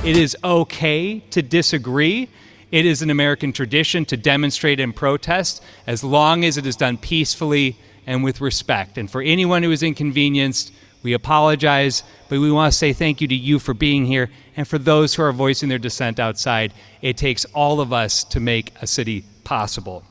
It is okay to disagree. It is an American tradition to demonstrate and protest as long as it is done peacefully and with respect. And for anyone who is inconvenienced, we apologize, but we want to say thank you to you for being here. And for those who are voicing their dissent outside, it takes all of us to make a city possible.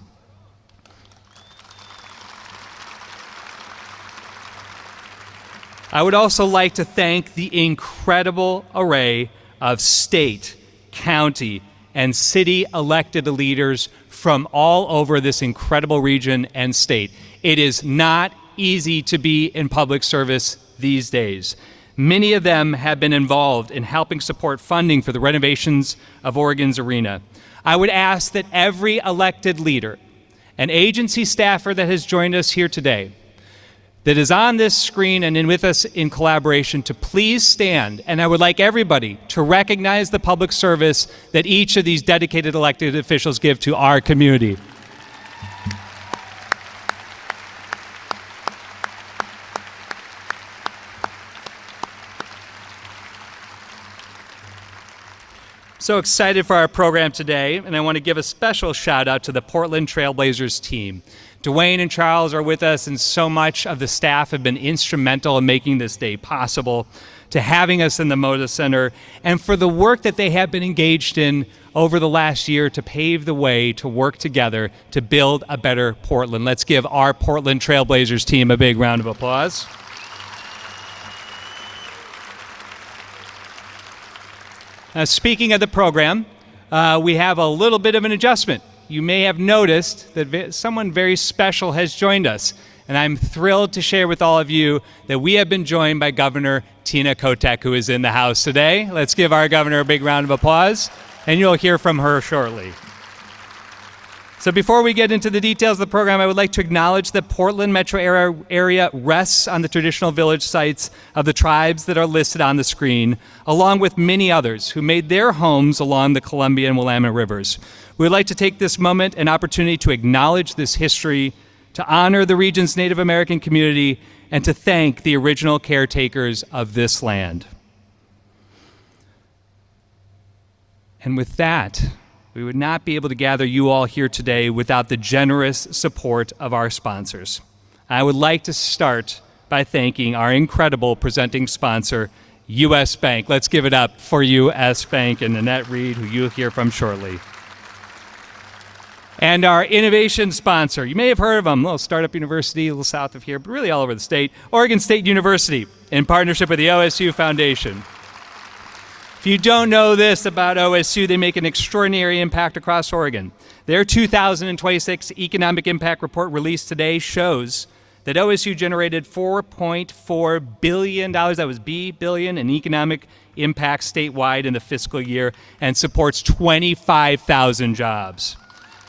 I would also like to thank the incredible array of state, county, and city elected leaders from all over this incredible region and state. It is not easy to be in public service these days. Many of them have been involved in helping support funding for the renovations of Oregon's arena. I would ask that every elected leader and agency staffer that has joined us here today, that is on this screen and with us in collaboration, to please stand. And I would like everybody to recognize the public service that each of these dedicated elected officials give to our community. So excited for our program today, and I want to give a special shout out to the Portland Trailblazers team. Dwayne and Charles are with us, and so much of the staff have been instrumental in making this day possible, to having us in the Moda Center, and for the work that they have been engaged in over the last year to pave the way to work together to build a better Portland. Let's give our Portland Trailblazers team a big round of applause. Speaking of the program, we have a little bit of an adjustment. You may have noticed that someone very special has joined us, and I'm thrilled to share with all of you that we have been joined by Governor Tina Kotek, who is in the house today. Let's give our governor a big round of applause, and you'll hear from her shortly. So before we get into the details of the program, I would like to acknowledge that Portland metro area rests on the traditional village sites of the tribes that are listed on the screen, along with many others who made their homes along the Columbia and Willamette rivers. We would like to take this moment and opportunity to acknowledge this history, to honor the region's Native American community, and to thank the original caretakers of this land. And with that, we would not be able to gather you all here today without the generous support of our sponsors. I would like to start by thanking our incredible presenting sponsor, U.S. Bank. Let's give it up for U.S. Bank and Annette Reed, who you'll hear from shortly. And our innovation sponsor, you may have heard of them, a little startup university, a little south of here, but really all over the state, Oregon State University, in partnership with the OSU Foundation. If you don't know this about OSU, they make an extraordinary impact across Oregon. Their 2026 Economic Impact Report released today shows that OSU generated $4.4 billion, that was B, billion, in economic impact statewide in the fiscal year, and supports 25,000 jobs.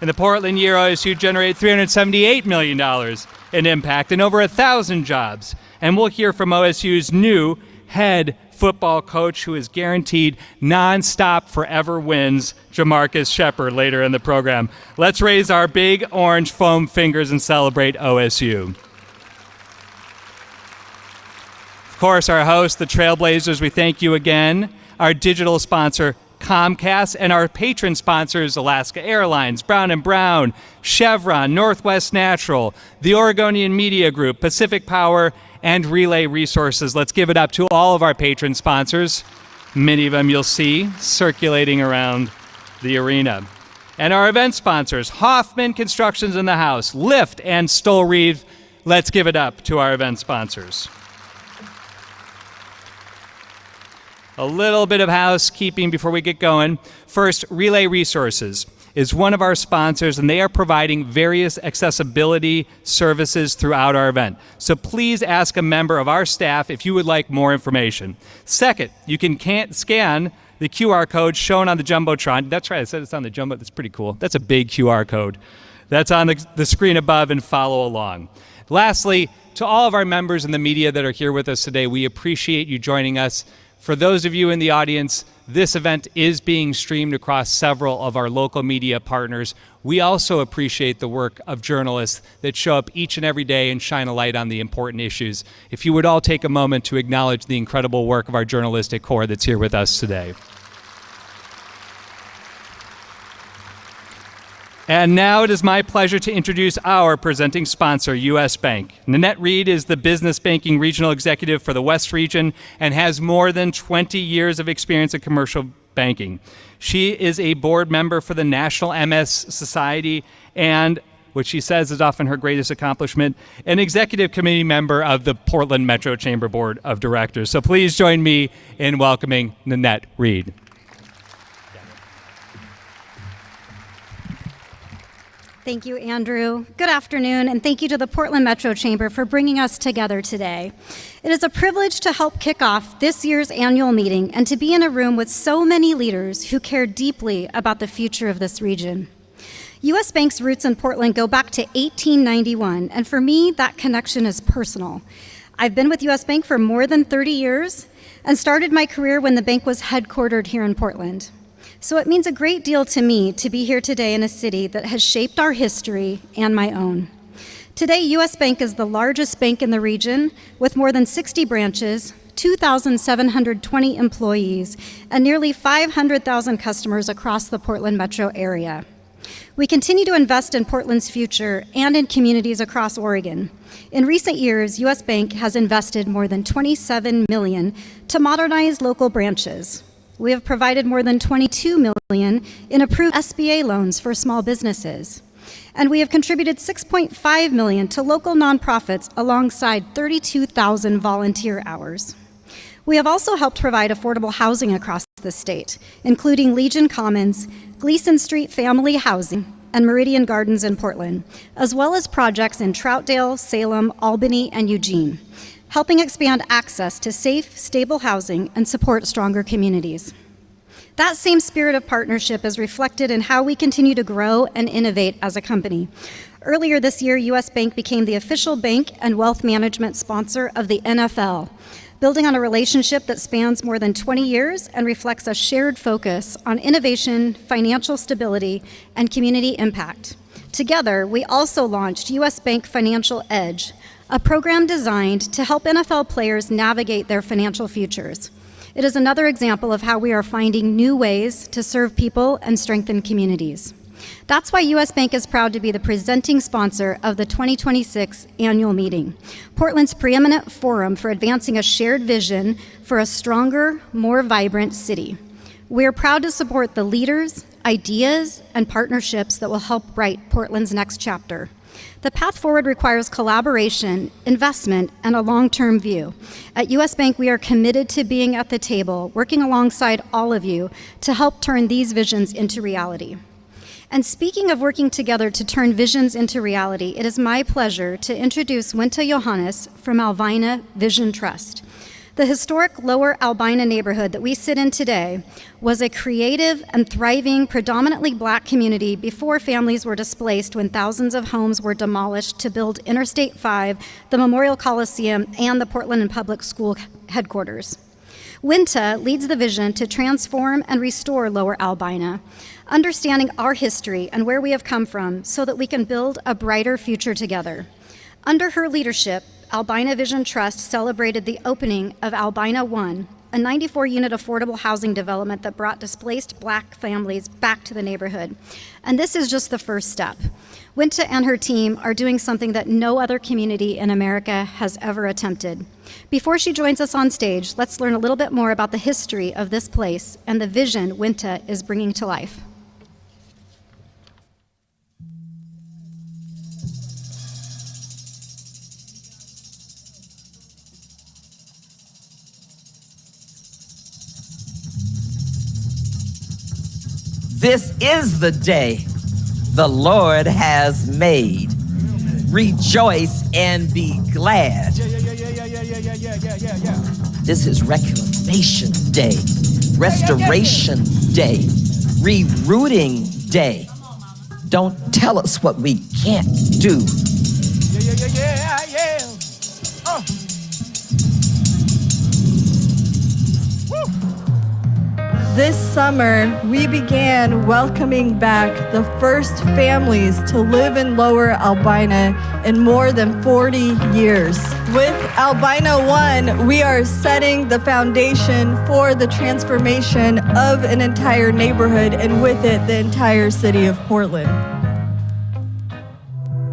In the Portland year, OSU generated $378 million in impact and over 1,000 jobs. And we'll hear from OSU's new head football coach, who is guaranteed nonstop forever wins, Jamarcus Shepard, later in the program. Let's raise our big orange foam fingers and celebrate OSU. Of course, our host, the Trailblazers, we thank you again. Our digital sponsor, Comcast, and our patron sponsors, Alaska Airlines, Brown & Brown, Chevron, Northwest Natural, the Oregonian Media Group, Pacific Power, and Relay Resources. Let's give it up to all of our patron sponsors. Many of them you'll see circulating around the arena. And our event sponsors, Hoffman Construction's in the house, Lyft, and Stoll Reeve. Let's give it up to our event sponsors. A little bit of housekeeping before we get going. First, Relay Resources is one of our sponsors, and they are providing various accessibility services throughout our event. So please ask a member of our staff if you would like more information. Second, you can scan the QR code shown on the Jumbotron. That's right, I said it's on the Jumbo. That's pretty cool. That's a big QR code. That's on the screen above, and follow along. Lastly, to all of our members in the media that are here with us today, we appreciate you joining us. For those of you in the audience, this event is being streamed across several of our local media partners. We also appreciate the work of journalists that show up each and every day and shine a light on the important issues. If you would all take a moment to acknowledge the incredible work of our journalistic corps that's here with us today. And now it is my pleasure to introduce our presenting sponsor, U.S. Bank. Nanette Reed is the business banking regional executive for the West region and has more than 20 years of experience in commercial banking. She is a board member for the National MS Society and, which she says is often her greatest accomplishment, an executive committee member of the Portland Metro Chamber Board of Directors. So please join me in welcoming Nanette Reed. Thank you, Andrew. Good afternoon, and thank you to the Portland Metro Chamber for bringing us together today. It is a privilege to help kick off this year's annual meeting and to be in a room with so many leaders who care deeply about the future of this region. U.S. Bank's roots in Portland go back to 1891, and for me, that connection is personal. I've been with U.S. Bank for more than 30 years and started my career when the bank was headquartered here in Portland. So it means a great deal to me to be here today in a city that has shaped our history and my own. Today, U.S. Bank is the largest bank in the region with more than 60 branches, 2,720 employees, and nearly 500,000 customers across the Portland metro area. We continue to invest in Portland's future and in communities across Oregon. In recent years, U.S. Bank has invested more than $27 million to modernize local branches. We have provided more than $22 million in approved SBA loans for small businesses. And we have contributed $6.5 million to local nonprofits alongside 32,000 volunteer hours. We have also helped provide affordable housing across the state, including Legion Commons, Gleason Street Family Housing, and Meridian Gardens in Portland, as well as projects in Troutdale, Salem, Albany, and Eugene, helping expand access to safe, stable housing and support stronger communities. That same spirit of partnership is reflected in how we continue to grow and innovate as a company. Earlier this year, U.S. Bank became the official bank and wealth management sponsor of the NFL, building on a relationship that spans more than 20 years and reflects a shared focus on innovation, financial stability, and community impact. Together, we also launched U.S. Bank Financial Edge, a program designed to help NFL players navigate their financial futures. It is another example of how we are finding new ways to serve people and strengthen communities. That's why U.S. Bank is proud to be the presenting sponsor of the 2026 annual meeting, Portland's preeminent forum for advancing a shared vision for a stronger, more vibrant city. We are proud to support the leaders, ideas, and partnerships that will help write Portland's next chapter. The path forward requires collaboration, investment, and a long-term view. At U.S. Bank, we are committed to being at the table, working alongside all of you to help turn these visions into reality. And speaking of working together to turn visions into reality, it is my pleasure to introduce Winta Johannes from Albina Vision Trust. The historic Lower Albina neighborhood that we sit in today was a creative and thriving, predominantly Black community before families were displaced when thousands of homes were demolished to build Interstate 5, the Memorial Coliseum, and the Portland Public School headquarters. Winta leads the vision to transform and restore Lower Albina, understanding our history and where we have come from so that we can build a brighter future together. Under her leadership, Albina Vision Trust celebrated the opening of Albina 1, a 94-unit affordable housing development that brought displaced Black families back to the neighborhood. And this is just the first step. Winta and her team are doing something that no other community in America has ever attempted. Before she joins us on stage, let's learn a little bit more about the history of this place and the vision Winta is bringing to life. This is the day the Lord has made. Rejoice and be glad. This is Reclamation Day, Restoration Day, Rerouting Day. Don't tell us what we can't do. This summer, we began welcoming back the first families to live in Lower Albina in more than 40 years. With Albina 1, we are setting the foundation for the transformation of an entire neighborhood and with it, the entire city of Portland.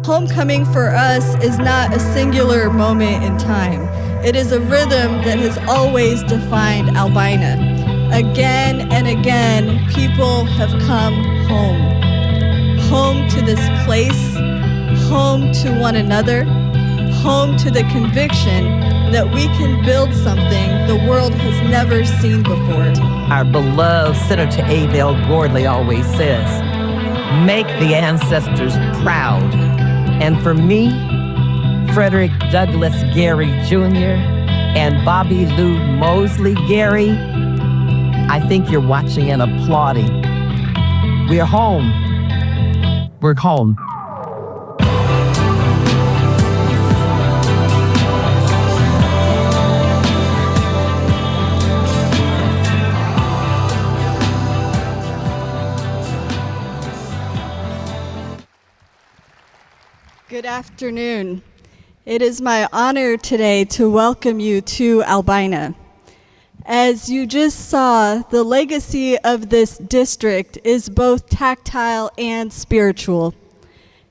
Homecoming for us is not a singular moment in time. It is a rhythm that has always defined Albina. Again and again, people have come home. Home to this place, home to one another, home to the conviction that we can build something the world has never seen before. Our beloved Senator Avell Gordley always says, make the ancestors proud. And for me, Frederick Douglass Gary Jr. and Bobby Lou Mosley Gary, I think you're watching and applauding. We're home. We're home. Good afternoon. It is my honor today to welcome you to Albina. As you just saw, the legacy of this district is both tactile and spiritual.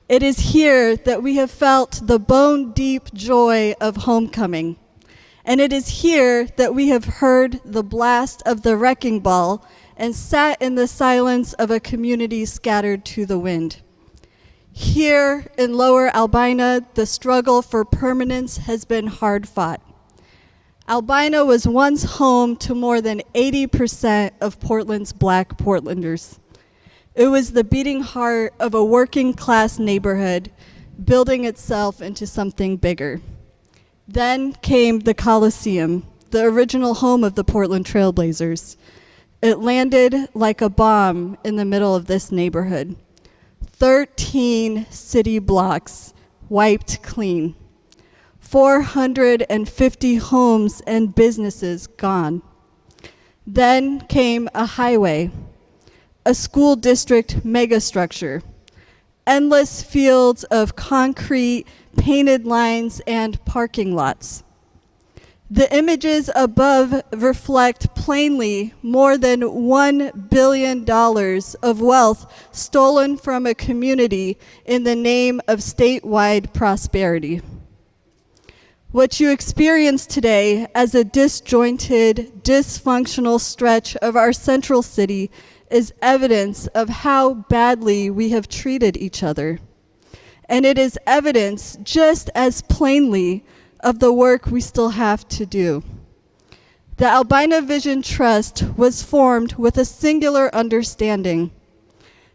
It is here that we have felt the bone-deep joy of homecoming. And it is here that we have heard the blast of the wrecking ball and sat in the silence of a community scattered to the wind. Here in Lower Albina, the struggle for permanence has been hard fought. Albina was once home to more than 80% of Portland's Black Portlanders. It was the beating heart of a working class neighborhood building itself into something bigger. Then came the Coliseum, the original home of the Portland Trailblazers. It landed like a bomb in the middle of this neighborhood. 13 city blocks wiped clean. 450 homes and businesses gone. Then came a highway, a school district megastructure, endless fields of concrete, painted lines, and parking lots. The images above reflect plainly more than $1 billion of wealth stolen from a community in the name of statewide prosperity. What you experience today as a disjointed, dysfunctional stretch of our central city is evidence of how badly we have treated each other. And it is evidence just as plainly of the work we still have to do. The Albina Vision Trust was formed with a singular understanding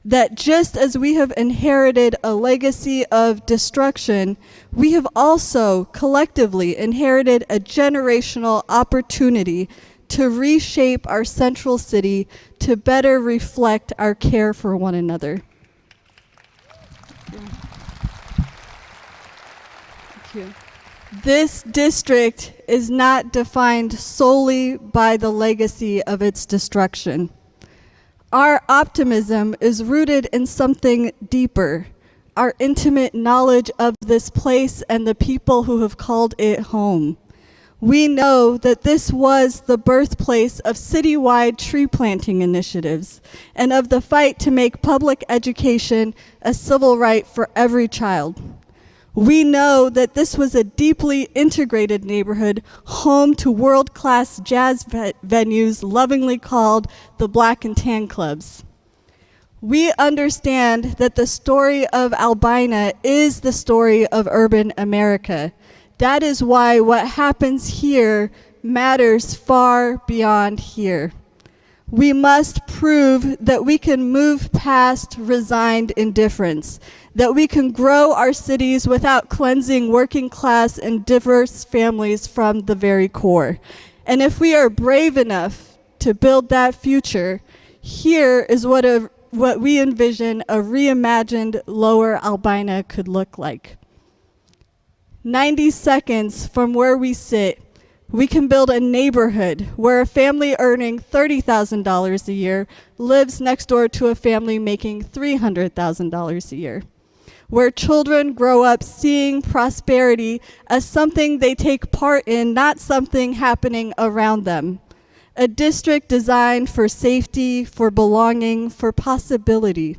that just as we have inherited a legacy of destruction, we have also collectively inherited a generational opportunity to reshape our central city to better reflect our care for one another. Thank you. This district is not defined solely by the legacy of its destruction. Our optimism is rooted in something deeper, our intimate knowledge of this place and the people who have called it home. We know that this was the birthplace of citywide tree planting initiatives and of the fight to make public education a civil right for every child. We know that this was a deeply integrated neighborhood, home to world-class jazz venues lovingly called the Black and Tan Clubs. We understand that the story of Albina is the story of urban America. That is why what happens here matters far beyond here. We must prove that we can move past resigned indifference, that we can grow our cities without cleansing working class and diverse families from the very core. And if we are brave enough to build that future, here is what we envision a reimagined Lower Albina could look like. 90 seconds from where we sit, we can build a neighborhood where a family earning $30,000 a year lives next door to a family making $300,000 a year, where children grow up seeing prosperity as something they take part in, not something happening around them. A district designed for safety, for belonging, for possibility.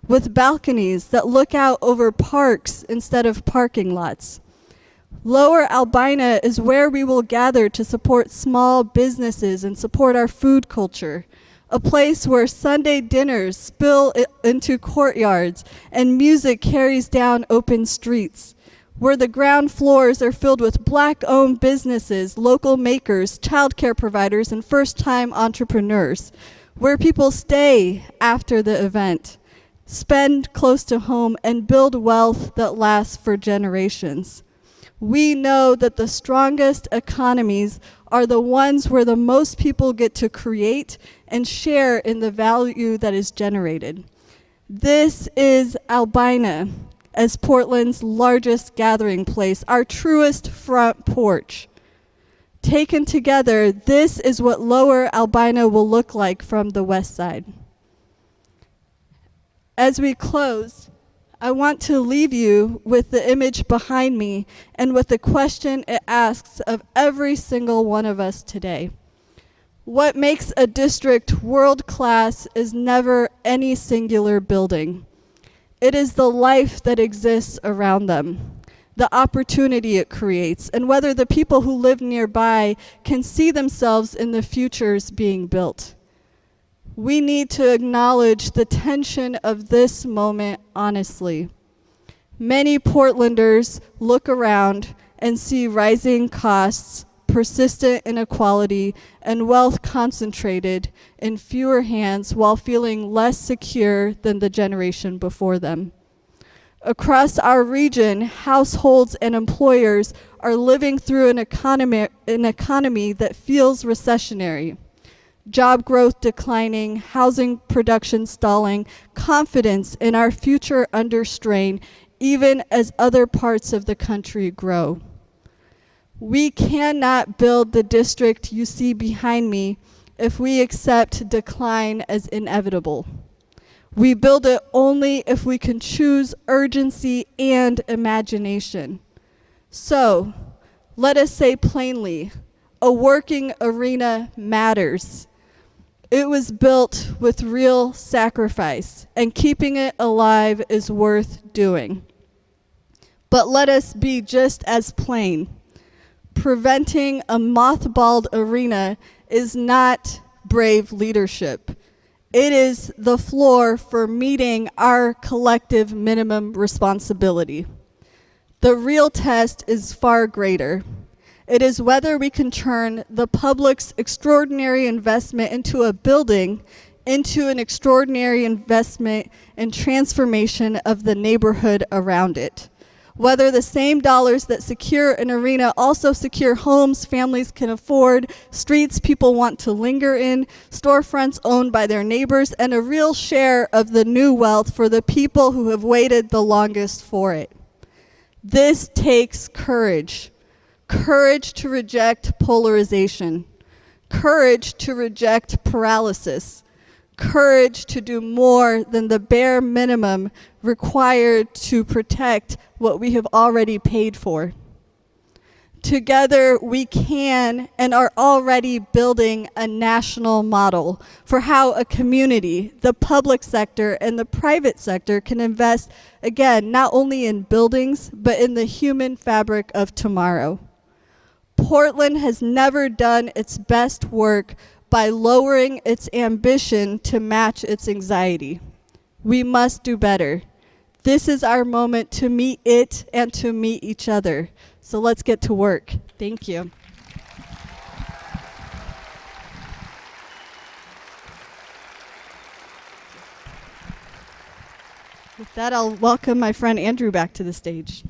with balconies that look out over parks instead of parking lots. Lower Albina is where we will gather to support small businesses and support our food culture, a place where Sunday dinners spill into courtyards and music carries down open streets, where the ground floors are filled with Black-owned businesses, local makers, childcare providers, and first-time entrepreneurs, where people stay after the event, spend close to home, and build wealth that lasts for generations. We know that the strongest economies are the ones where the most people get to create and share in the value that is generated. This is Albina as Portland's largest gathering place, our truest front porch. Taken together, this is what Lower Albina will look like from the west side. As we close, I want to leave you with the image behind me and with the question it asks of every single one of us today. What makes a district world-class is never any singular building. It is the life that exists around them, the opportunity it creates, and whether the people who live nearby can see themselves in the futures being built. We need to acknowledge the tension of this moment honestly. Many Portlanders look around and see rising costs, persistent inequality, and wealth concentrated in fewer hands while feeling less secure than the generation before them. Across our region, households and employers are living through an economy that feels recessionary. Job growth declining, housing production stalling, confidence in our future under strain, even as other parts of the country grow. We cannot build the district you see behind me if we accept decline as inevitable. We build it only if we can choose urgency and imagination. So, let us say plainly, a working arena matters. It was built with real sacrifice, and keeping it alive is worth doing. But let us be just as plain. Preventing a mothballed arena is not brave leadership. It is the floor for meeting our collective minimum responsibility. The real test is far greater. It is whether we can turn the public's extraordinary investment into a building into an extraordinary investment and transformation of the neighborhood around it. Whether the same dollars that secure an arena also secure homes families can afford, streets people want to linger in, storefronts owned by their neighbors, and a real share of the new wealth for the people who have waited the longest for it. This takes courage. Courage to reject polarization. Courage to reject paralysis. Courage to do more than the bare minimum required to protect what we have already paid for. Together, we can and are already building a national model for how a community, the public sector, and the private sector can invest, again, not only in buildings, but in the human fabric of tomorrow. Portland has never done its best work by lowering its ambition to match its anxiety. We must do better. This is our moment to meet it and to meet each other. So let's get to work. Thank you. With that, I'll welcome my friend Andrew back to the stage.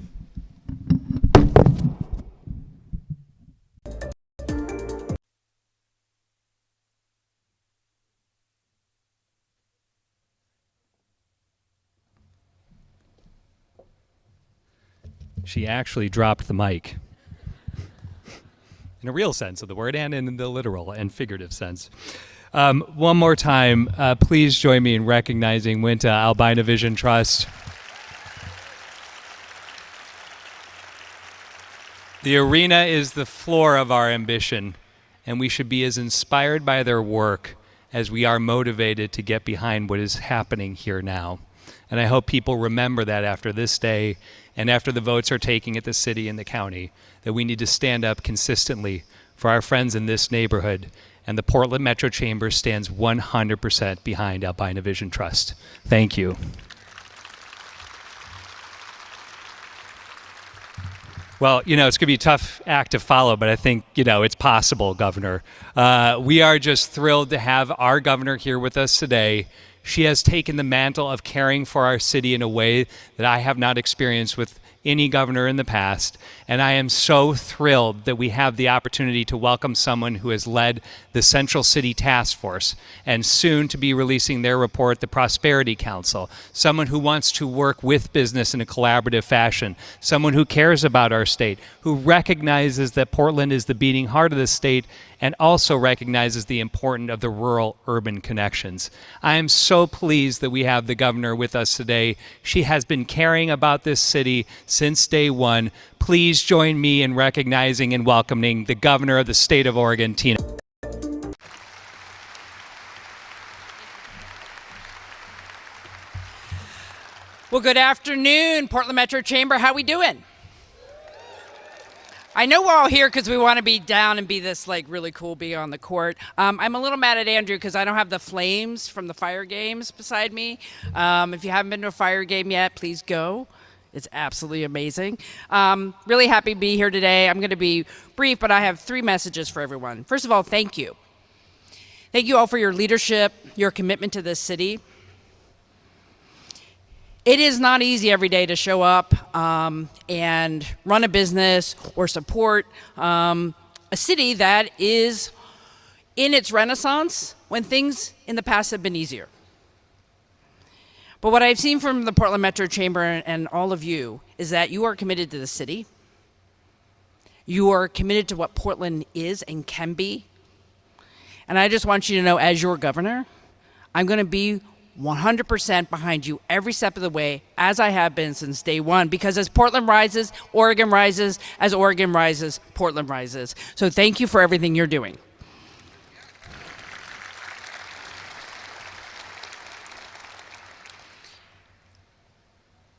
She actually dropped the mic. In a real sense of the word and in the literal and figurative sense. One more time, please join me in recognizing Winta Albina Vision Trust. The arena is the floor of our ambition, and we should be as inspired by their work as we are motivated to get behind what is happening here now. And I hope people remember that after this day and after the votes are taken at the city and the county, that we need to stand up consistently for our friends in this neighborhood. And the Portland Metro Chamber stands 100% behind Albina Vision Trust. Thank you. Well, it's going to be a tough act to follow, but I think, it's possible, Governor. We are just thrilled to have our governor here with us today. She has taken the mantle of caring for our city in a way that I have not experienced with any governor in the past, and I am so thrilled that we have the opportunity to welcome someone who has led the Central City Task Force and soon to be releasing their report, the Prosperity Council, someone who wants to work with business in a collaborative fashion, someone who cares about our state, who recognizes that Portland is the beating heart of the state and also recognizes the importance of the rural-urban connections. I am so pleased that we have the governor with us today. She has been caring about this city since day one. Please join me in recognizing and welcoming the governor of the state of Oregon, Tina. Well, good afternoon, Portland Metro Chamber. How we doing? I know we're all here because we want to be down and be this really cool, be on the court. I'm a little mad at Andrew because I don't have the flames from the fire games beside me. If you haven't been to a fire game yet, please go. It's absolutely amazing. Really happy to be here today. I'm going to be brief, but I have 3 messages for everyone. First of all, thank you. Thank you all for your leadership, your commitment to this city. It is not easy every day to show up and run a business or support a city that is in its renaissance when things in the past have been easier. But what I've seen from the Portland Metro Chamber and all of you is that you are committed to the city. You are committed to what Portland is and can be. And I just want you to know, as your governor, I'm going to be 100% behind you every step of the way, as I have been since day one, because as Portland rises, Oregon rises. As Oregon rises, Portland rises. So thank you for everything you're doing.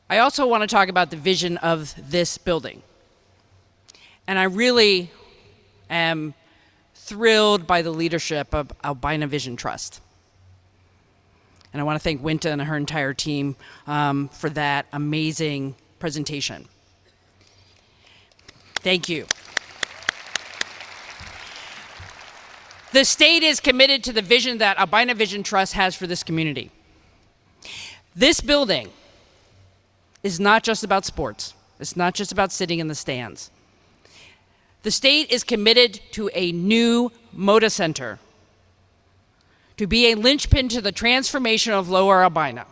I also want to talk about the vision of this building. And I really am thrilled by the leadership of Albina Vision Trust. And I want to thank Winta and her entire team for that amazing presentation. Thank you. The state is committed to the vision that Albina Vision Trust has for this community. This building is not just about sports. It's not just about sitting in the stands. The state is committed to a new Moda Center, to be a linchpin to the transformation of Lower Albina,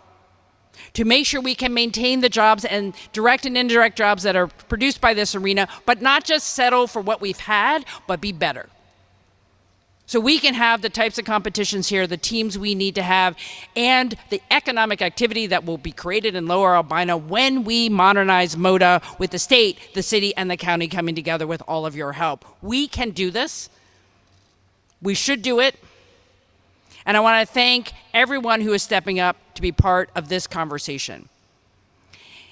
to make sure we can maintain the jobs and direct and indirect jobs that are produced by this arena, but not just settle for what we've had, but be better. So we can have the types of competitions here, the teams we need to have, and the economic activity that will be created in Lower Albina when we modernize Moda with the state, the city, and the county coming together with all of your help. We can do this. We should do it. And I want to thank everyone who is stepping up to be part of this conversation.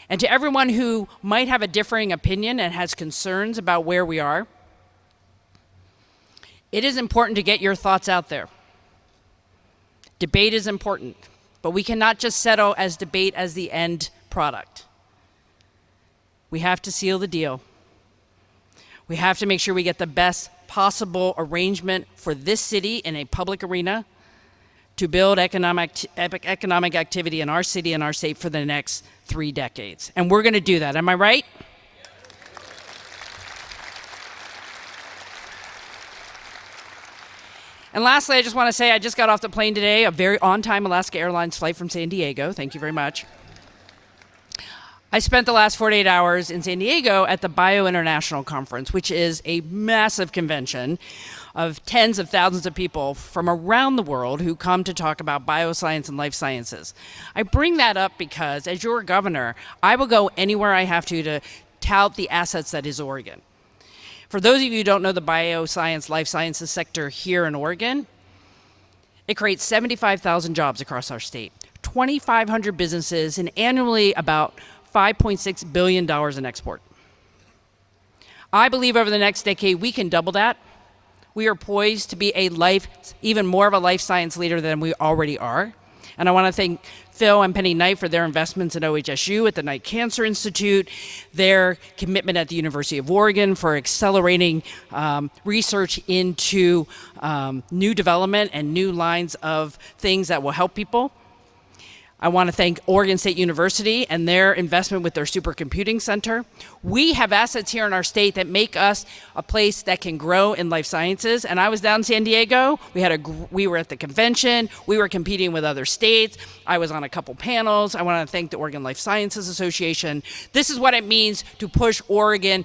And to everyone who might have a differing opinion and has concerns about where we are, it is important to get your thoughts out there. Debate is important, but we cannot just settle as debate as the end product. We have to seal the deal. We have to make sure we get the best possible arrangement for this city in a public arena to build economic activity in our city and our state for the next 3 decades. And we're going to do that. Am I right? And lastly, I just want to say I just got off the plane today, a very on-time Alaska Airlines flight from San Diego. Thank you very much. I spent the last 48 hours in San Diego at the Bio International Conference, which is a massive convention of tens of thousands of people from around the world who come to talk about bioscience and life sciences. I bring that up because, as your governor, I will go anywhere I have to tout the assets that is Oregon. For those of you who don't know the bioscience, life sciences sector here in Oregon, it creates 75,000 jobs across our state. 2,500 businesses and annually about $5.6 billion in export. I believe over the next decade we can double that. We are poised to be even more of a life science leader than we already are. And I want to thank Phil and Penny Knight for their investments at OHSU, at the Knight Cancer Institute, their commitment at the University of Oregon for accelerating research into new development and new lines of things that will help people. I want to thank Oregon State University and their investment with their supercomputing center. We have assets here in our state that make us a place that can grow in life sciences. And I was down in San Diego. We were at the convention. We were competing with other states. I was on a couple panels. I want to thank the Oregon Life Sciences Association. This is what it means to push Oregon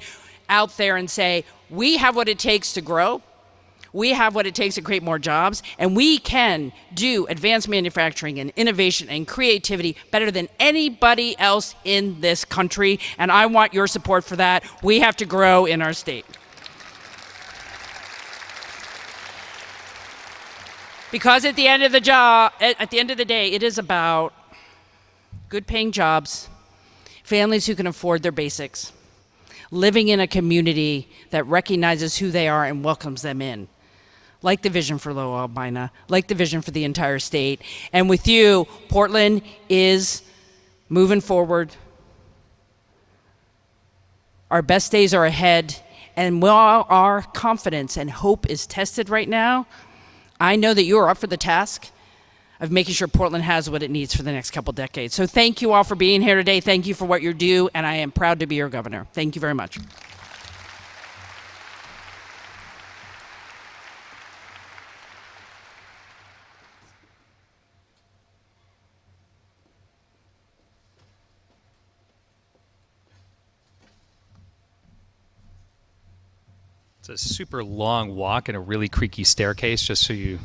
out there and say, we have what it takes to grow. We have what it takes to create more jobs, and we can do advanced manufacturing and innovation and creativity better than anybody else in this country, and I want your support for that. We have to grow in our state. Because at the end of the day, it is about good paying jobs, families who can afford their basics, living in a community that recognizes who they are and welcomes them in. Like the vision for Lower Albina, like the vision for the entire state. And with you, Portland is moving forward. Our best days are ahead, and while our confidence and hope is tested right now, I know that you are up for the task of making sure Portland has what it needs for the next couple decades. So thank you all for being here today. Thank you for what you do, and I am proud to be your governor. Thank you very much. It's a super long walk and a really creaky staircase, just so you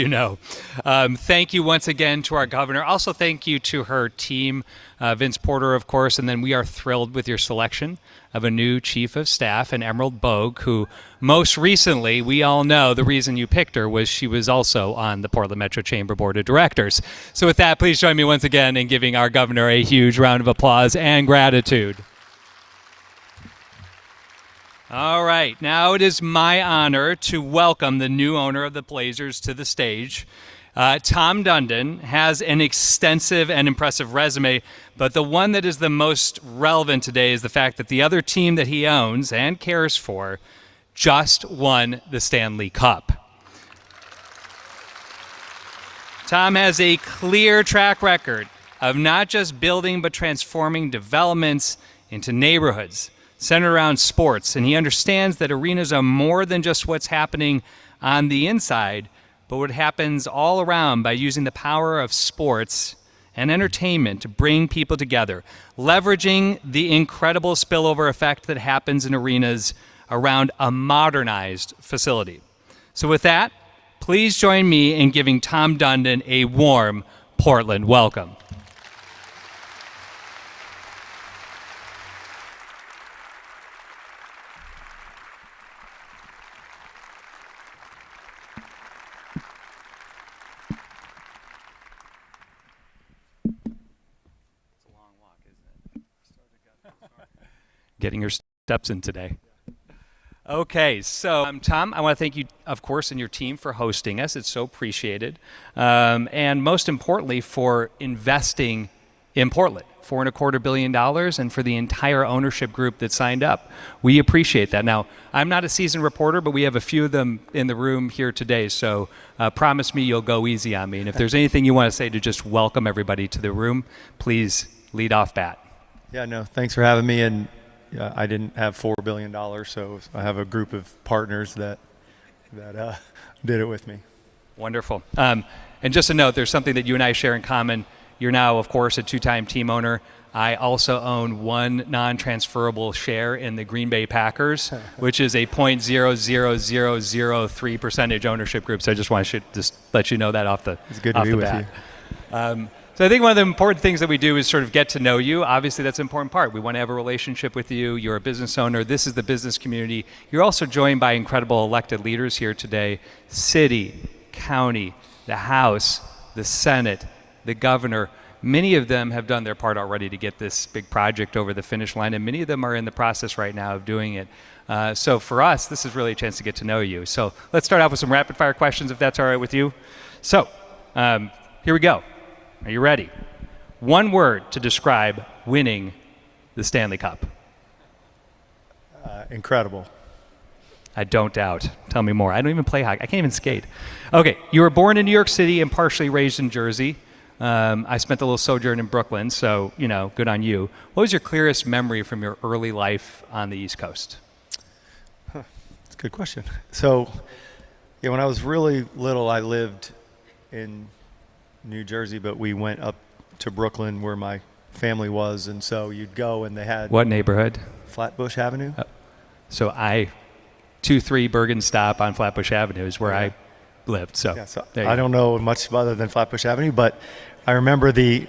know. Thank you once again to our governor. Also, thank you to her team, Vince Porter, of course, and then we are thrilled with your selection of a new chief of staff, and Emerald Bogue, who most recently, we all know the reason you picked her was she was also on the Portland Metro Chamber Board of Directors. So with that, please join me once again in giving our governor a huge round of applause and gratitude. All right, now it is my honor to welcome the new owner of the Blazers to the stage. Tom Dundon has an extensive and impressive resume, but the one that is the most relevant today is the fact that the other team that he owns and cares for just won the Stanley Cup. Tom has a clear track record of not just building but transforming developments into neighborhoods centered around sports, and he understands that arenas are more than just what's happening on the inside, but what happens all around by using the power of sports and entertainment to bring people together, leveraging the incredible spillover effect that happens in arenas around a modernized facility. So with that, please join me in giving Tom Dundon a warm Portland welcome. Getting your steps in today. Okay, so Tom, I want to thank you, of course, and your team for hosting us. It's so appreciated. And most importantly, for investing in Portland, $4.25 billion, and for the entire ownership group that signed up. We appreciate that. Now, I'm not a seasoned reporter, but we have a few of them in the room here today, so promise me you'll go easy on me. And if there's anything you want to say to just welcome everybody to the room, please lead off bat. Yeah, no, thanks for having me. And I didn't have $4 billion, so I have a group of partners that did it with me. Wonderful. And just a note, there's something that you and I share in common. You're now, of course, a two-time team owner. I also own one non-transferable share in the Green Bay Packers, which is a 0.00003 percentage ownership group. So I just want to let you know that off the bat. It's good to be with you. So I think one of the important things that we do is sort of get to know you. Obviously, that's an important part. We want to have a relationship with you. You're a business owner. This is the business community. You're also joined by incredible elected leaders here today. City, county, the House, the Senate, the governor. Many of them have done their part already to get this big project over the finish line, and many of them are in the process right now of doing it. So for us, this is really a chance to get to know you. So let's start off with some rapid fire questions, if that's all right with you. So here we go. Are you ready? One word to describe winning the Stanley Cup. Incredible. I don't doubt. Tell me more. I don't even play hockey. I can't even skate. Okay, you were born in New York City and partially raised in Jersey. I spent a little sojourn in Brooklyn, so, good on you. What was your clearest memory from your early life on the East Coast? That's a good question. So, when I was really little, I lived in New Jersey, but we went up to Brooklyn where my family was, and so you'd go and they had... What neighborhood? Flatbush Avenue. So 2-3 Bergen Stop on Flatbush Avenue is where I lived. So, I don't know much other than Flatbush Avenue, but I remember everything.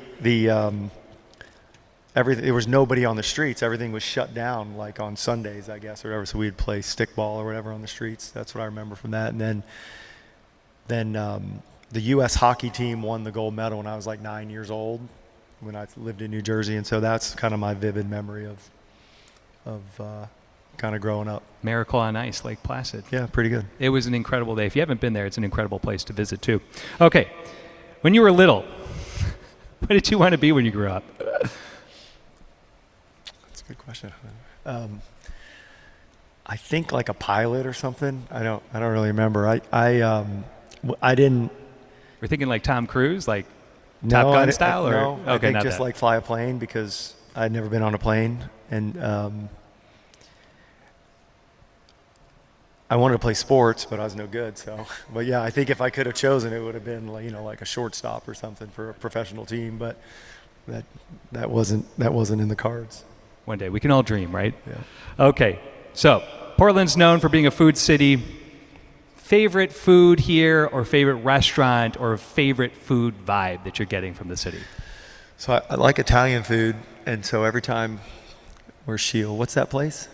There was nobody on the streets. Everything was shut down, like on Sundays, I guess, or whatever. So we'd play stickball or whatever on the streets. That's what I remember from that. And then the U.S. hockey team won the gold medal when I was like 9 years old, when I lived in New Jersey, and so that's kind of my vivid memory of kind of growing up. Miracle on Ice, Lake Placid. Yeah, pretty good. It was an incredible day. If you haven't been there, it's an incredible place to visit too. Okay, when you were little, what did you want to be when you grew up? That's a good question. I think like a pilot or something. I don't really remember. I didn't. We're thinking like Tom Cruise, like Top Gun style, or no? Okay, I think not just that. like fly a plane, because I'd never been on a plane, and I wanted to play sports, but I was no good. So, but yeah, I think if I could have chosen, it would have been like a shortstop or something for a professional team. But that wasn't in the cards. One day we can all dream, right? Yeah. Okay, so Portland's known for being a food city. Favorite food here, or favorite restaurant, or favorite food vibe that you're getting from the city? So I like Italian food, and so every time we're Shield. What's that place?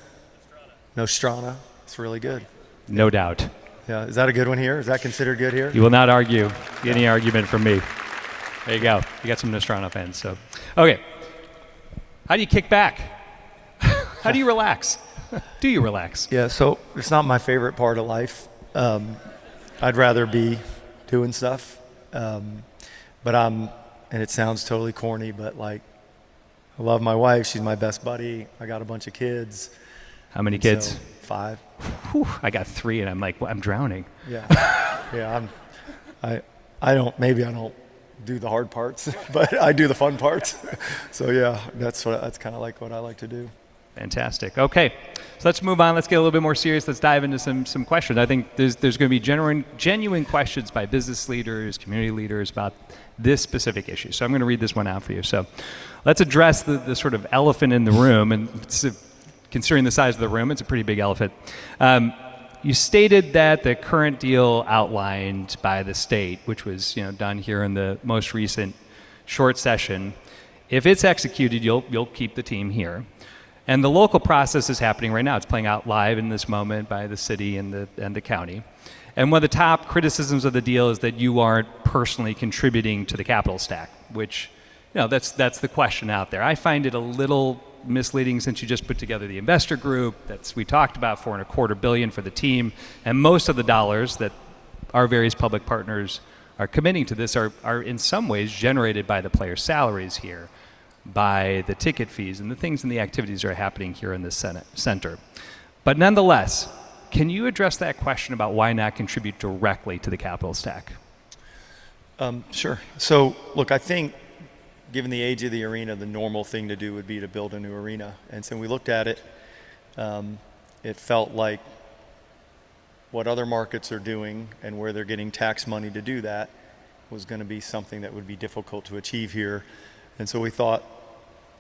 Nostrana. It's really good. No doubt. Yeah, is that a good one here? Is that considered good here? You will not argue any argument from me. There you go. You got some Nostrana fans. So, okay. How do you kick back? How do you relax? Do you relax? Yeah, so it's not my favorite part of life. I'd rather be doing stuff. But and it sounds totally corny, but like, I love my wife. She's my best buddy. I got a bunch of kids. How many kids? So, 5. Whew, I got 3, and I'm like, well, I'm drowning. Yeah. Yeah, I don't do the hard parts, but I do the fun parts. So yeah, that's kind of like what I like to do. Fantastic. Okay, so let's move on. Let's get a little bit more serious. Let's dive into some questions. I think there's going to be genuine questions by business leaders, community leaders about this specific issue. So I'm going to read this one out for you. So let's address the sort of elephant in the room, and considering the size of the room, it's a pretty big elephant. You stated that the current deal outlined by the state, which was done here in the most recent short session, if it's executed, you'll keep the team here. And the local process is happening right now. It's playing out live in this moment by the city and the county. And one of the top criticisms of the deal is that you aren't personally contributing to the capital stack, which, that's the question out there. I find it a little misleading, since you just put together the investor group. We talked about $4.25 billion for the team, and most of the dollars that our various public partners are committing to this are in some ways generated by the players' salaries here, by the ticket fees and the things and the activities that are happening here in the center. But nonetheless, can you address that question about why not contribute directly to the capital stack? Sure. So look, I think given the age of the arena, the normal thing to do would be to build a new arena. And so when we looked at it, it felt like what other markets are doing and where they're getting tax money to do that was going to be something that would be difficult to achieve here. And so we thought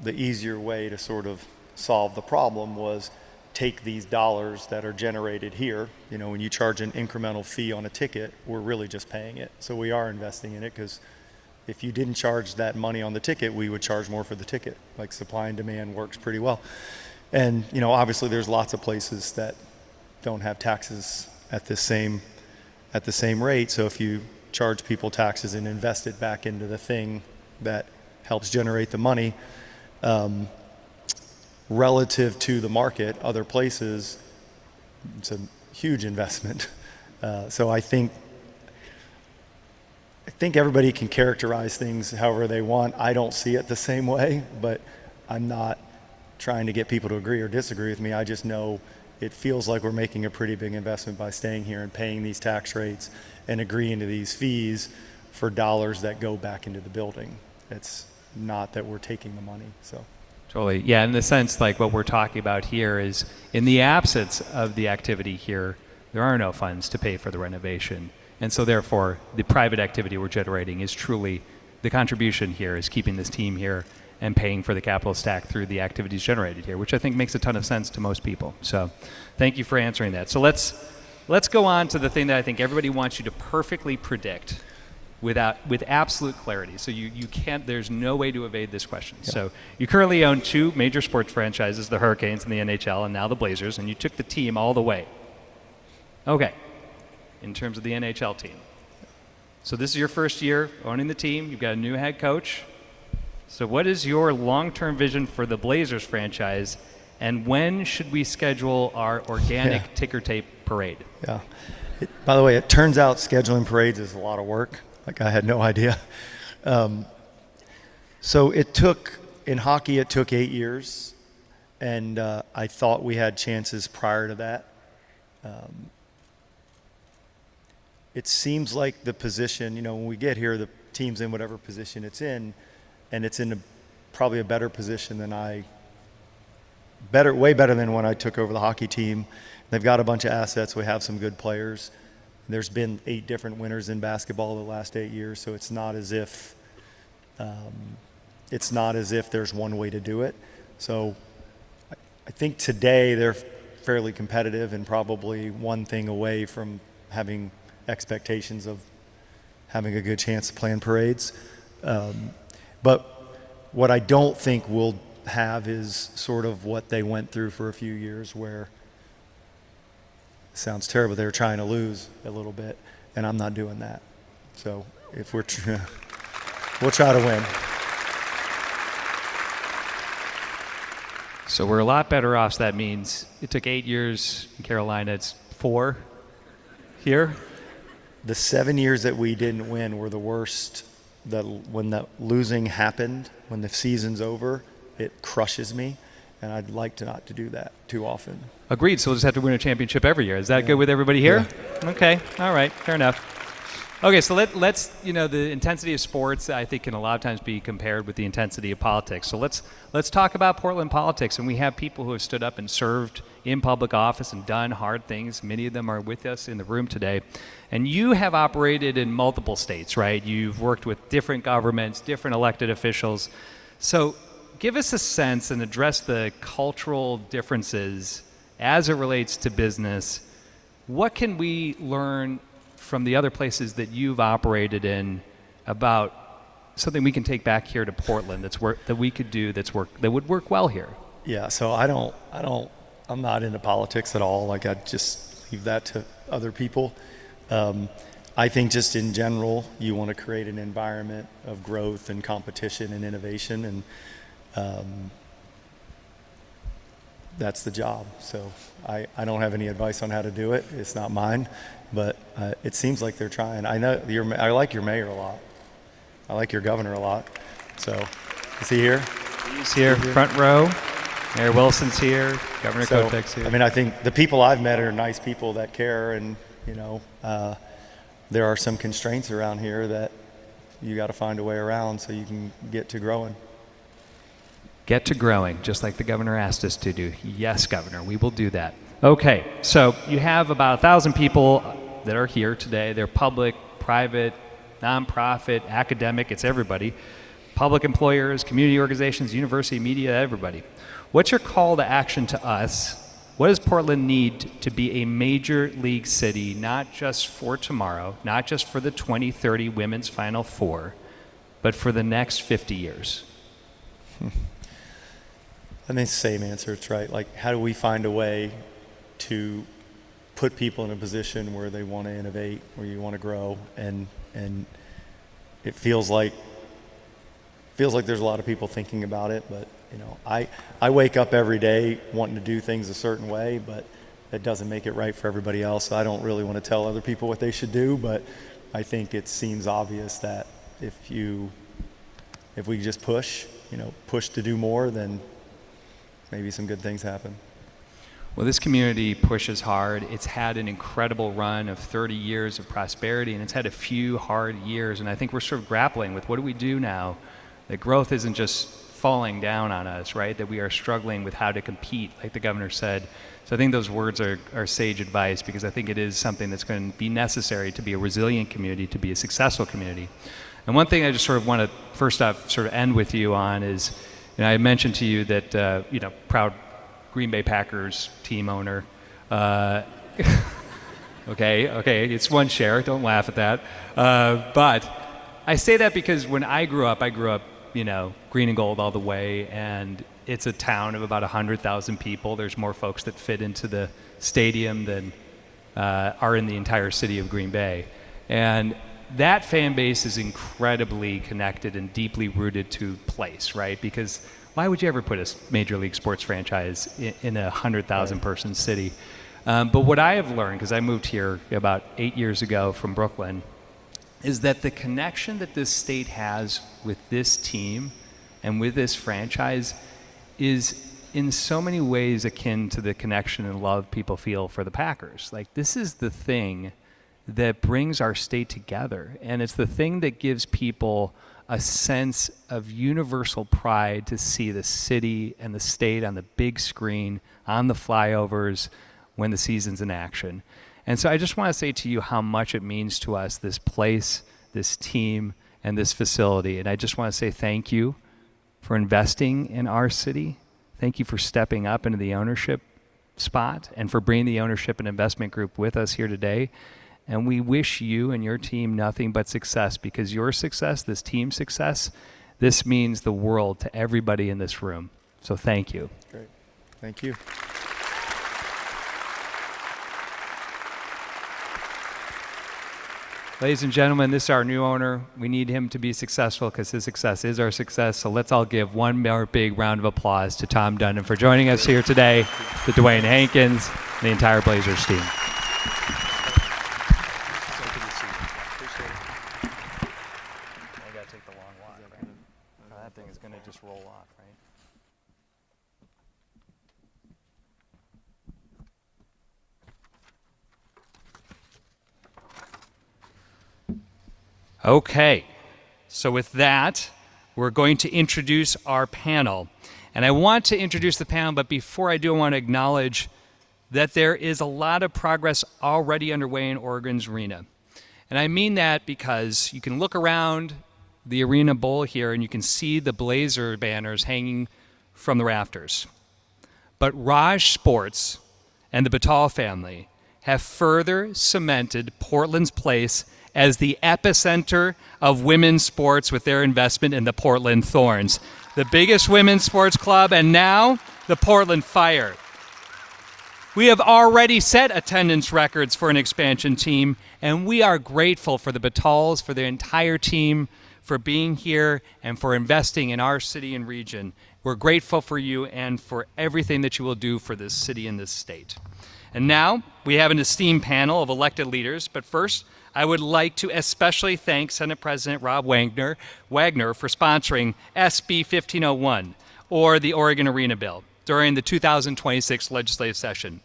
the easier way to sort of solve the problem was take these dollars that are generated here. When you charge an incremental fee on a ticket, we're really just paying it. So we are investing in it, because if you didn't charge that money on the ticket, we would charge more for the ticket. Like, supply and demand works pretty well. And obviously there's lots of places that don't have taxes at the same rate. So if you charge people taxes and invest it back into the thing that helps generate the money. Relative to the market, other places, it's a huge investment. So I think everybody can characterize things however they want. I don't see it the same way, but I'm not trying to get people to agree or disagree with me. I just know it feels like we're making a pretty big investment by staying here and paying these tax rates and agreeing to these fees for dollars that go back into the building. It's not that we're taking the money, so. Totally. Yeah, in the sense, like what we're talking about here is in the absence of the activity here, there are no funds to pay for the renovation. And so therefore, the private activity we're generating is truly, the contribution here is keeping this team here and paying for the capital stack through the activities generated here, which I think makes a ton of sense to most people. So thank you for answering that. So let's go on to the thing that I think everybody wants you to perfectly predict with absolute clarity. So you can't, there's no way to evade this question. Yeah. So you currently own 2 major sports franchises, the Hurricanes and the NHL, and now the Blazers, and you took the team all the way. Okay, in terms of the NHL team. So this is your first year owning the team. You've got a new head coach. So what is your long-term vision for the Blazers franchise, and when should we schedule our organic ticker tape parade? Yeah. By the way, it turns out scheduling parades is a lot of work. Like, I had no idea. So in hockey, it took 8 years, and I thought we had chances prior to that. It seems like the position, when we get here, the team's in whatever position it's in, and it's in probably a better position than way better than when I took over the hockey team. They've got a bunch of assets. We have some good players. There's been 8 different winners in basketball the last 8 years, so it's not as if there's one way to do it. So I think today they're fairly competitive and probably one thing away from having expectations of having a good chance to play in parades. But what I don't think we'll have is sort of what they went through for a few years, where, sounds terrible, they were trying to lose a little bit, and I'm not doing that. So if we'll try to win. So we're a lot better off. So that means it took 8 years in Carolina. It's 4 here. The 7 years that we didn't win were the worst. When the losing happened, when the season's over, it crushes me, and I'd like not to do that too often. Agreed. So we'll just have to win a championship every year. Is that good with everybody here? Yeah. Okay. All right. Fair enough. Okay. So let's the intensity of sports, I think, can a lot of times be compared with the intensity of politics. So let's talk about Portland politics. And we have people who have stood up and served in public office and done hard things. Many of them are with us in the room today. And you have operated in multiple states, right? You've worked with different governments, different elected officials. So give us a sense and address the cultural differences as it relates to business. What can we learn from the other places that you've operated in about something we can take back here to Portland that we could do that would work well here? Yeah, so I'm not into politics at all. Like, I just leave that to other people. I think just in general, you want to create an environment of growth and competition and innovation, and that's the job. So I don't have any advice on how to do it. It's not mine, but it seems like they're trying. I like your mayor a lot. I like your governor a lot. So is he here? He's here, front row. Mayor Wilson's here. Governor Kotek's here. I mean, I think the people I've met are nice people that care, and there are some constraints around here that you got to find a way around so you can get to growing. Get to growing, just like the governor asked us to do. Yes, governor, we will do that. Okay, so you have about 1,000 people that are here today. They're public, private, nonprofit, academic, it's everybody. Public employers, community organizations, university, media, everybody. What's your call to action to us? What does Portland need to be a major league city, not just for tomorrow, not just for the 2030 Women's Final Four, but for the next 50 years? I think it's the same answer. It's right. Like, how do we find a way to put people in a position where they want to innovate, where you want to grow, and and it feels like there's a lot of people thinking about it. But I wake up every day wanting to do things a certain way, but that doesn't make it right for everybody else. So I don't really want to tell other people what they should do, but I think it seems obvious that if we just push to do more, then maybe some good things happen. Well, this community pushes hard. It's had an incredible run of 30 years of prosperity, and it's had a few hard years. And I think we're sort of grappling with, what do we do now? That growth isn't just falling down on us, right? That we are struggling with how to compete, like the governor said. So I think those words are sage advice, because I think it is something that's going to be necessary to be a resilient community, to be a successful community. And one thing I just sort of want to, first off, sort of end with you on is, I mentioned to you that, proud Green Bay Packers team owner. Okay, it's one share, don't laugh at that. But I say that because when I grew up, green and gold all the way, and it's a town of about 100,000 people. There's more folks that fit into the stadium than are in the entire city of Green Bay. And that fan base is incredibly connected and deeply rooted to place, right? Because why would you ever put a major league sports franchise in a 100,000 person city? But what I have learned, because I moved here about 8 years ago from Brooklyn, is that the connection that this state has with this team and with this franchise is in so many ways akin to the connection and love people feel for the Packers. Like, this is the thing that brings our state together, and it's the thing that gives people a sense of universal pride to see the city and the state on the big screen, on the flyovers, when the season's in action. And so I just want to say to you how much it means to us, this place, this team, and this facility. And I just want to say thank you for investing in our city. Thank you for stepping up into the ownership spot and for bringing the ownership and investment group with us here today. And we wish you and your team nothing but success, because your success, this team's success, this means the world to everybody in this room. So thank you. Great. Thank you. Ladies and gentlemen, this is our new owner. We need him to be successful because his success is our success. So let's all give one more big round of applause to Tom Dundon for joining us here today, to Dwayne Hankins, and the entire Blazers team. Okay, so with that, we're going to introduce our panel. And I want to introduce the panel, but before I do, I want to acknowledge that there is a lot of progress already underway in Oregon's arena. And I mean that because you can look around the arena bowl here and you can see the Blazer banners hanging from the rafters. But Raj Sports and the Batal family have further cemented Portland's place as the epicenter of women's sports with their investment in the Portland Thorns, the biggest women's sports club, and now the Portland Fire. We have already set attendance records for an expansion team, and we are grateful for the Batals, for their entire team, for being here and for investing in our city and region. We're grateful for you and for everything that you will do for this city and this state. And now we have an esteemed panel of elected leaders, but first, I would like to especially thank Senate President Rob Wagner for sponsoring SB 1501, or the Oregon Arena Bill, during the 2026 legislative session.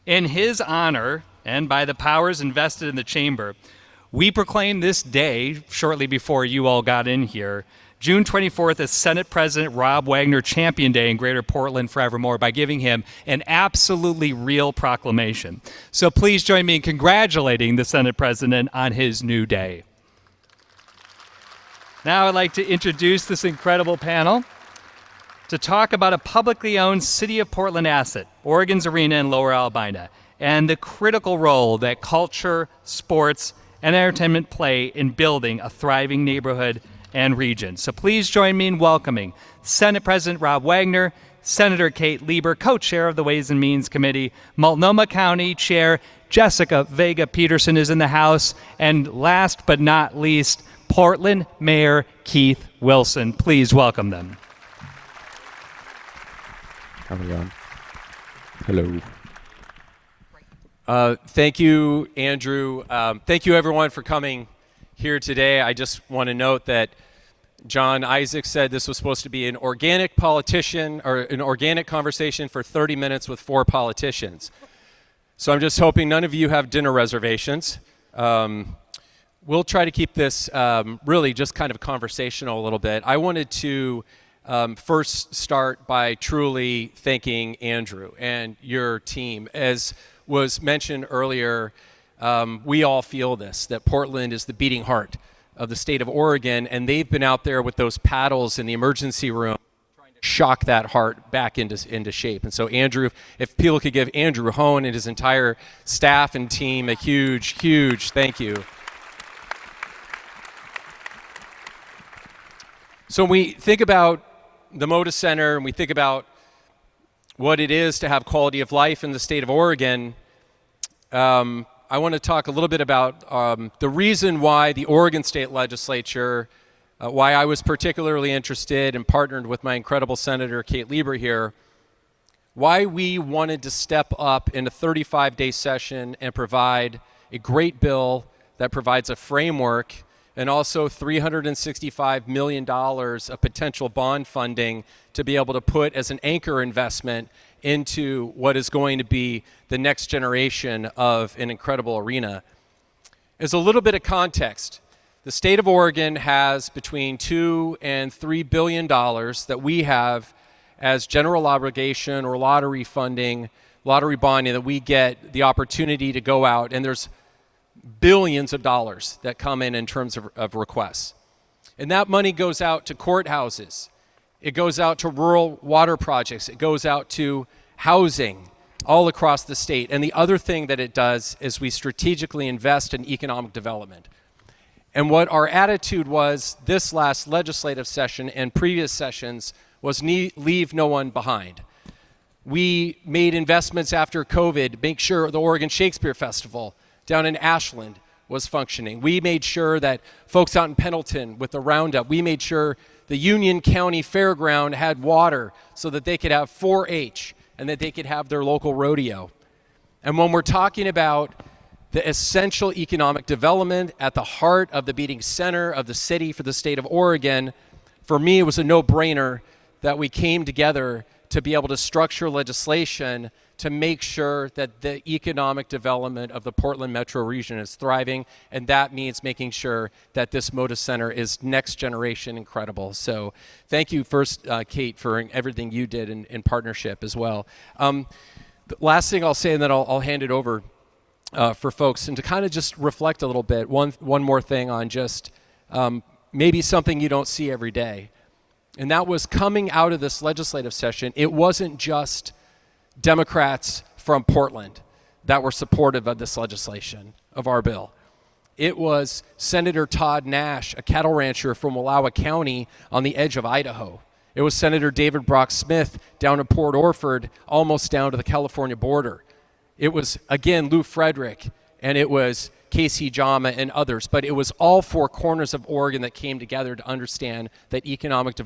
In his honor, and by the powers invested in the chamber, we proclaim this day, shortly before you all got in here, June 24th, as Senate President Rob Wagner Champion Day in Greater Portland forevermore, by giving him an absolutely real proclamation. So please join me in congratulating the Senate President on his new day. Now I'd like to introduce this incredible panel to talk about a publicly owned City of Portland asset, Oregon's Arena in Lower Albina, and the critical role that culture, sports, and entertainment play in building a thriving neighborhood and region. So please join me in welcoming Senate President Rob Wagner, Senator Kate Lieber, co-chair of the Ways and Means Committee, Multnomah County Chair Jessica Vega Peterson is in the house. And last but not least, Portland Mayor Keith Wilson. Please welcome them. How are we on? Hello. Thank you, Andrew. Thank you, everyone, for coming here today. I just want to note that John Isaac said this was supposed to be an organic politician or an organic conversation for 30 minutes with 4 politicians. So I'm just hoping none of you have dinner reservations. We'll try to keep this really just kind of conversational a little bit. I wanted to first start by truly thanking Andrew and your team. As was mentioned earlier, we all feel this, that Portland is the beating heart of the state of Oregon, and they've been out there with those paddles in the emergency room trying to shock that heart back into shape. And so Andrew, if people could give Andrew Hone and his entire staff and team a huge, huge thank you. So when we think about the Moda Center and we think about what it is to have quality of life in the state of Oregon, I want to talk a little bit about the reason why the Oregon State Legislature, why I was particularly interested and partnered with my incredible Senator Kate Lieber here, why we wanted to step up in a 35-day session and provide a great bill that provides a framework and also $365 million of potential bond funding to be able to put as an anchor investment into what is going to be the next generation of an incredible arena. As a little bit of context, the state of Oregon has between $2 and $3 billion that we have as general obligation or lottery funding, lottery bonding, that we get the opportunity to go out, and there's billions of dollars that come in terms of requests. And that money goes out to courthouses. It goes out to rural water projects. It goes out to housing all across the state. And the other thing that it does is we strategically invest in economic development. And what our attitude was this last legislative session and previous sessions was leave no one behind. We made investments after COVID, make sure the Oregon Shakespeare Festival down in Ashland was functioning. We made sure that folks out in Pendleton with the Roundup, we made sure the Union County Fairground had water so that they could have 4-H and that they could have their local rodeo. And when we're talking about the essential economic development at the heart of the beating center of the city for the state of Oregon, for me it was a no-brainer that we came together to be able to structure legislation to make sure that the economic development of the Portland metro region is thriving, and that means making sure that this Moda Center is next generation incredible. So thank you first, Kate, for everything you did in partnership as well. The last thing I'll say, and then I'll hand it over for folks, and to kind of just reflect a little bit, one more thing on just maybe something you don't see every day. And that was coming out of this legislative session, it wasn't just Democrats from Portland that were supportive of this legislation, of our bill. It was Senator Todd Nash, a cattle rancher from Wallowa County on the edge of Idaho. It was Senator David Brock Smith down in Port Orford, almost down to the California border. It was, again, Lou Frederick, and it was Casey Jama and others, but it was all 4 corners of Oregon that came together to understand that economic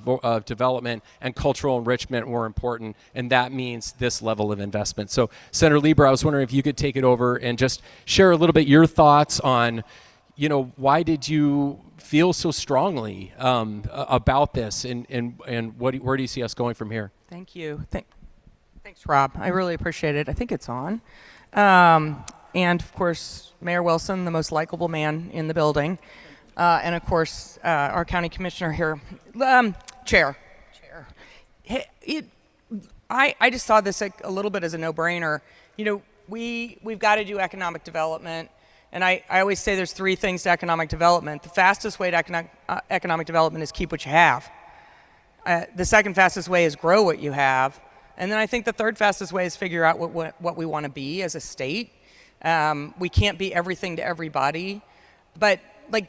development and cultural enrichment were important, and that means this level of investment. So, Senator Lieber, I was wondering if you could take it over and just share a little bit your thoughts on, why did you feel so strongly about this, and where do you see us going from here? Thank you. Thanks, Rob. I really appreciate it. I think it's on. And of course, Mayor Wilson, the most likable man in the building. And of course, our county commissioner here. Chair. I just saw this a little bit as a no-brainer. We've got to do economic development. And I always say there's 3 things to economic development. The fastest way to economic development is keep what you have. The second fastest way is grow what you have. And then I think the third fastest way is figure out what we want to be as a state. We can't be everything to everybody, but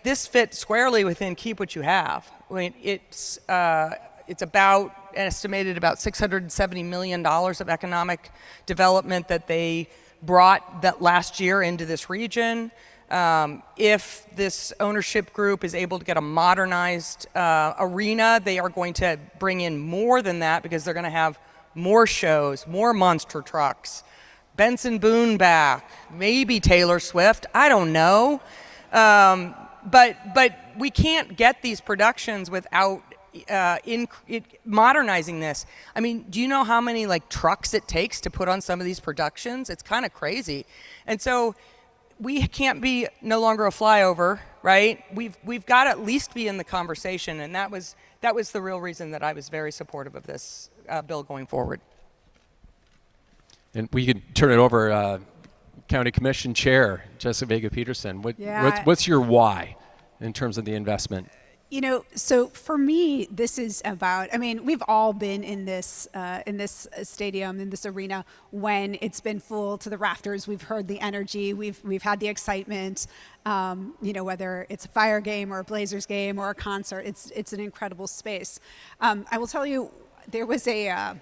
this fits squarely within keep what you have. I mean, it's estimated about $670 million of economic development that they brought that last year into this region. If this ownership group is able to get a modernized arena, they are going to bring in more than that because they're going to have more shows, more monster trucks, Benson Boone back, maybe Taylor Swift, I don't know. But we can't get these productions without modernizing this. I mean, do you know how many like trucks it takes to put on some of these productions? It's kind of crazy. And so we can't be no longer a flyover, right? We've got to at least be in the conversation, and that was the real reason that I was very supportive of this bill going forward. And we could turn it over, County Commission Chair Jessica Vega Peterson. What's your why in terms of the investment? You know, so for me, this is about, I mean, we've all been in this stadium, in this arena, when it's been full to the rafters. We've heard the energy, we've had the excitement, you know, whether it's a Fire game or a Blazers game or a concert, it's an incredible space. I will tell you, there was a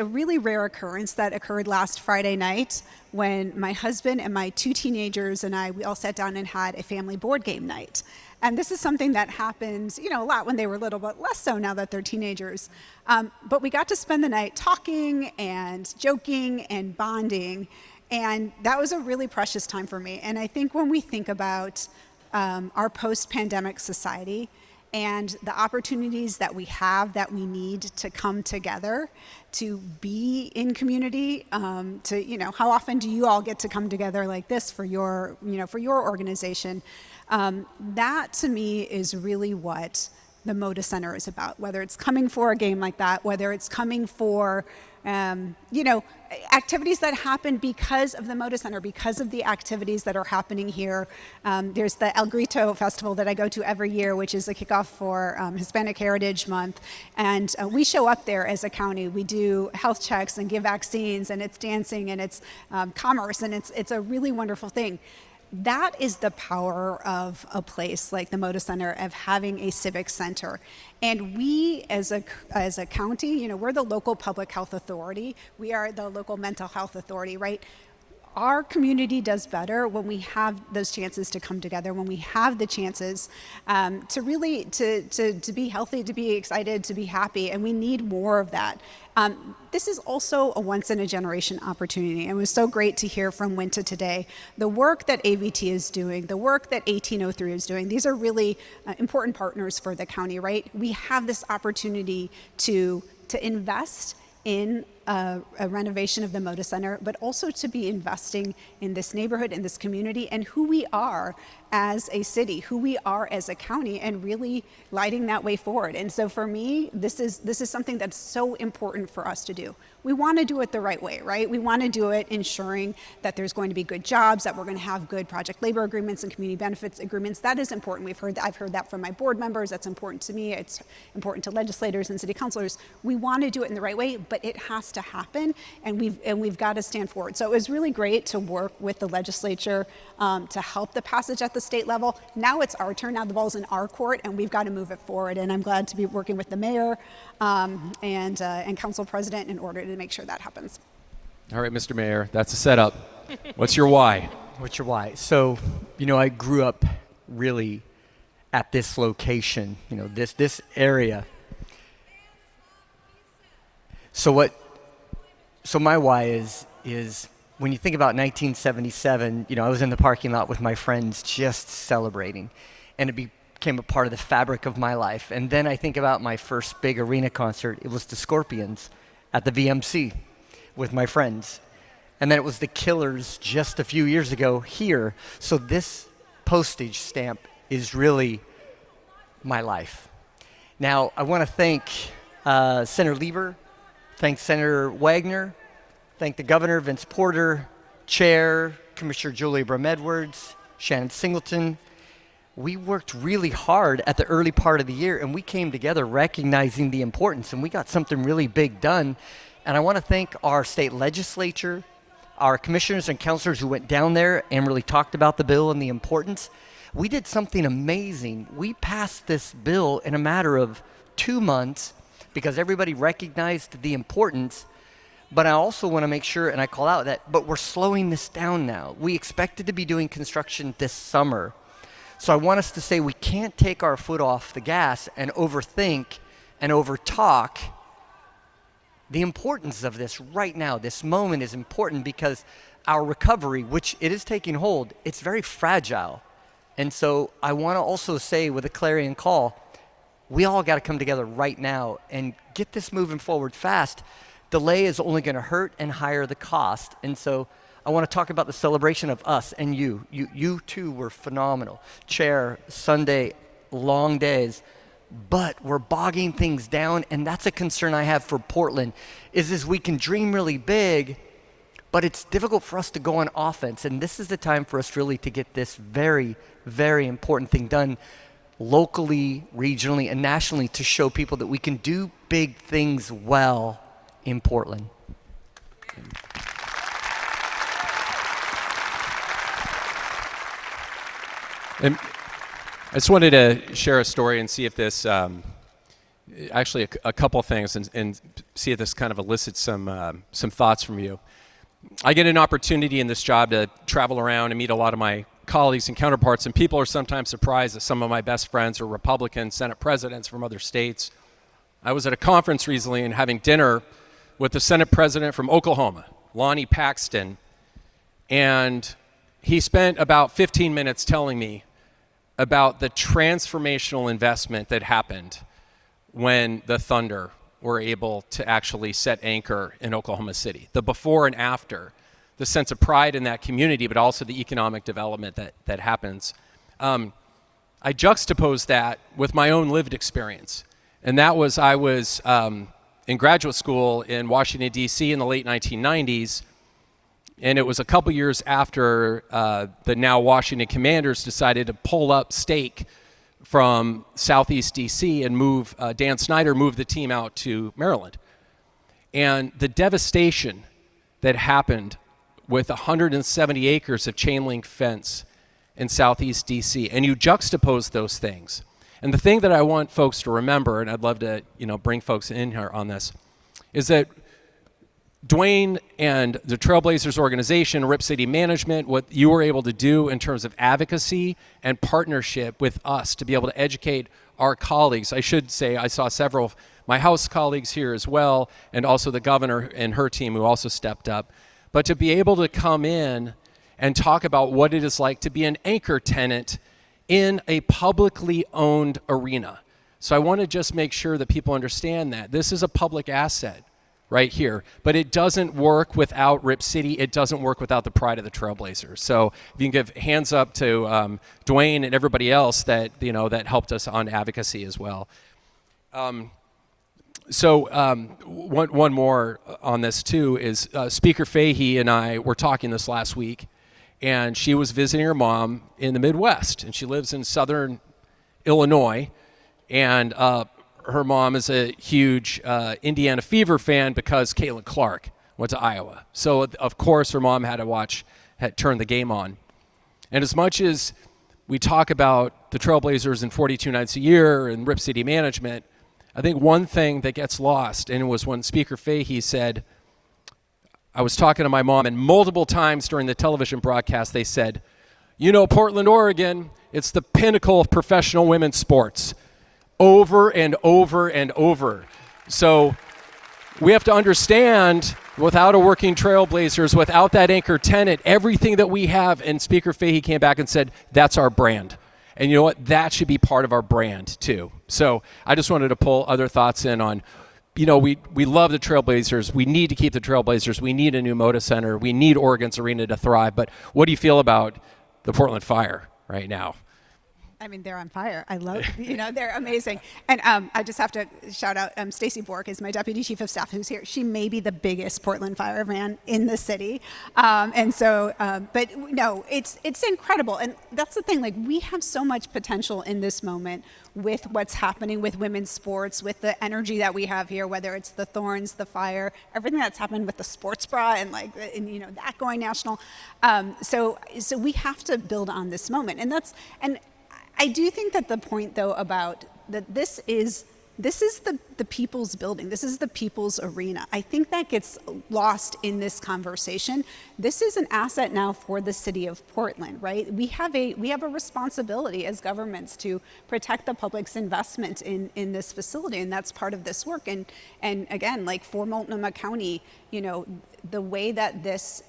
really rare occurrence that occurred last Friday night when my husband and my 2 teenagers and we all sat down and had a family board game night. And this is something that happened, you know, a lot when they were little, but less so now that they're teenagers. But we got to spend the night talking and joking and bonding. And that was a really precious time for me. And I think when we think about our post-pandemic society, and the opportunities that we have that we need to come together, to be in community, to, you know, how often do you all get to come together like this for your, you know, for your organization? That to me is really what the Moda Center is about, whether it's coming for a game like that, whether it's coming for, you know, activities that happen because of the Moda Center, because of the activities that are happening here. There's the El Grito Festival that I go to every year, which is a kickoff for Hispanic Heritage Month. And we show up there as a county. We do health checks and give vaccines, and it's dancing, and it's commerce, and it's a really wonderful thing. That is the power of a place like the Moda Center, of having a civic center. And we as a county, you know, we're the local public health authority. We are the local mental health authority, right? Our community does better when we have those chances to come together, when we have the chances to really to be healthy, to be excited, to be happy, and we need more of that. This is also a once-in-a-generation opportunity, and it was so great to hear from Winta today. The work that AVT is doing, the work that 1803 is doing, these are really important partners for the county, right? We have this opportunity to invest in a renovation of the Moda Center, but also to be investing in this neighborhood, in this community, and who we are as a city, who we are as a county, and really lighting that way forward. And so for me, this is something that's so important for us to do. We want to do it the right way, right? We want to do it ensuring that there's going to be good jobs, that we're going to have good project labor agreements and community benefits agreements. That is important. I've heard that from my board members. That's important to me. It's important to legislators and city councilors. We want to do it in the right way, but it has to happen, and we've got to stand for it. So it was really great to work with the legislature to help the passage at the state level. Now it's our turn. Now the ball's in our court, and we've got to move it forward. And I'm glad to be working with the mayor and council president in order to make sure that happens. All right, Mr. Mayor, that's a setup. What's your why? What's your why? So, you know, I grew up really at this location, you know, this area. So my why is when you think about 1977, you know, I was in the parking lot with my friends just celebrating, and it became a part of the fabric of my life. And then I think about my first big arena concert. It was the Scorpions at the VMC with my friends. And then it was the Killers just a few years ago here. So this postage stamp is really my life. Now, I want to thank Senator Lieber, thank Senator Wagner, thank the Governor, Vince Porter, Chair, Commissioner Julie Brum-Edwards, Shannon Singleton. We worked really hard at the early part of the year, and we came together recognizing the importance, and we got something really big done. And I want to thank our state legislature, our commissioners and councilors who went down there and really talked about the bill and the importance. We did something amazing. We passed this bill in a matter of 2 months because everybody recognized the importance, But I also want to make sure, and I call out that, but we're slowing this down now. We expected to be doing construction this summer. So I want us to say we can't take our foot off the gas and overthink and overtalk the importance of this right now. This moment is important because our recovery, which it is taking hold, it's very fragile. And so I want to also say with a clarion call, we all got to come together right now and get this moving forward fast. Delay is only going to hurt and higher the cost. And so I want to talk about the celebration of us and you. You too were phenomenal. Chair, Sunday, long days. But we're bogging things down, and that's a concern I have for Portland, is we can dream really big, but it's difficult for us to go on offense. And this is the time for us really to get this very, very important thing done locally, regionally, and nationally to show people that we can do big things well in Portland. And I just wanted to share a story and see if this, actually a couple things, and see if this kind of elicits some thoughts from you. I get an opportunity in this job to travel around and meet a lot of my colleagues and counterparts, and people are sometimes surprised that some of my best friends are Republican Senate presidents from other states. I was at a conference recently and having dinner with the Senate president from Oklahoma, Lonnie Paxton, and he spent about 15 minutes telling me about the transformational investment that happened when the Thunder were able to actually set anchor in Oklahoma City. The before and after, the sense of pride in that community, but also the economic development that happens. I juxtaposed that with my own lived experience. And that was, I was in graduate school in Washington, D.C. in the late 1990s. And it was a couple years after the now Washington Commanders decided to pull up stake from Southeast D.C. and move, Dan Snyder moved the team out to Maryland. And the devastation that happened with 170 acres of chain link fence in Southeast D.C. And you juxtapose those things. And the thing that I want folks to remember, and I'd love to bring folks in here on this, is that Dwayne and the Trailblazers organization, Rip City Management, what you were able to do in terms of advocacy and partnership with us to be able to educate our colleagues. I should say I saw several of my House colleagues here as well, and also the governor and her team who also stepped up. But to be able to come in and talk about what it is like to be an anchor tenant in a publicly owned arena. So I want to just make sure that people understand that this is a public asset right here, but it doesn't work without Rip City. It doesn't work without the pride of the Trailblazers. So if you can give hands up to Dwayne and everybody else that that helped us on advocacy as well. One more on this too is Speaker Fahey and I were talking this last week, and she was visiting her mom in the Midwest, and she lives in southern Illinois, and her mom is a huge Indiana Fever fan because Caitlin Clark went to Iowa. So of course her mom had to turn the game on. And as much as we talk about the Trailblazers in 42 nights a year and Rip City Management, I think one thing that gets lost, and it was when Speaker Fahey said, I was talking to my mom, and multiple times during the television broadcast they said, Portland, Oregon, it's the pinnacle of professional women's sports. Over and over and over. So we have to understand, without a working Trailblazers, without that anchor tenant, everything that we have, and Speaker Fahey came back and said, that's our brand. And you know what? That should be part of our brand too. So I just wanted to pull other thoughts in on, we love the Trailblazers. We need to keep the Trailblazers. We need a new Moda Center. We need Oregon's arena to thrive. But what do you feel about the Portland Fire right now? I mean, they're on fire. I love, they're amazing. And I just have to shout out Stacy Bork is my deputy chief of staff who's here. She may be the biggest Portland Fire fan in the city. But no, it's incredible. And that's the thing, we have so much potential in this moment with what's happening with women's sports, with the energy that we have here, whether it's the Thorns, the Fire, everything that's happened with the sports bra and that going national. So we have to build on this moment. And I do think that the point, though, about that this is this is the people's building. This is the people's arena. I think that gets lost in this conversation. This is an asset now for the city of Portland, right? We have a responsibility as governments to protect the public's investment in this facility, and that's part of this work. And again, like for Multnomah County, you know, the way that this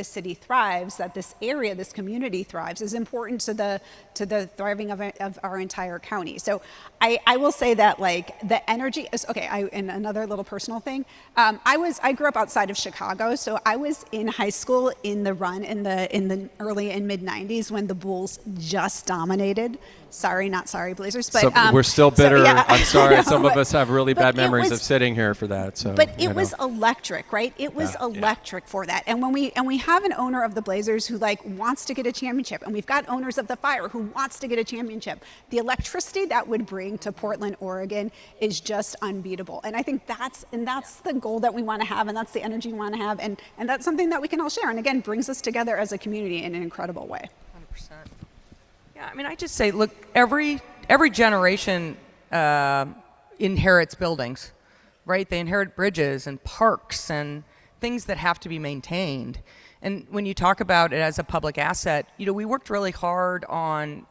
city thrives, that this area, this community thrives, is important to the thriving of our entire county. So I will say that, like, the energy is okay. And another little personal thing, I grew up outside of Chicago, so I was in high school in the run in the early and mid 90s when the Bulls just dominated. Sorry, not sorry, Blazers. But so we're still bitter. So, yeah, I'm sorry. know, Some of us have really bad memories was, of sitting here for that. So, but it was electric, right? It was electric for that. And when we have an owner of the Blazers who like wants to get a championship, and we've got owners of the Fire who wants to get a championship, the electricity that would bring to Portland, Oregon is just unbeatable. And I think that's the goal that we want to have, and that's the energy we want to have, and that's something that we can all share. And again, brings us together as a community in an incredible way. 100%. Yeah, I mean, I just say, look, every generation inherits buildings, right? They inherit bridges and parks and things that have to be maintained. And when you talk about it as a public asset, you know, we worked really hard on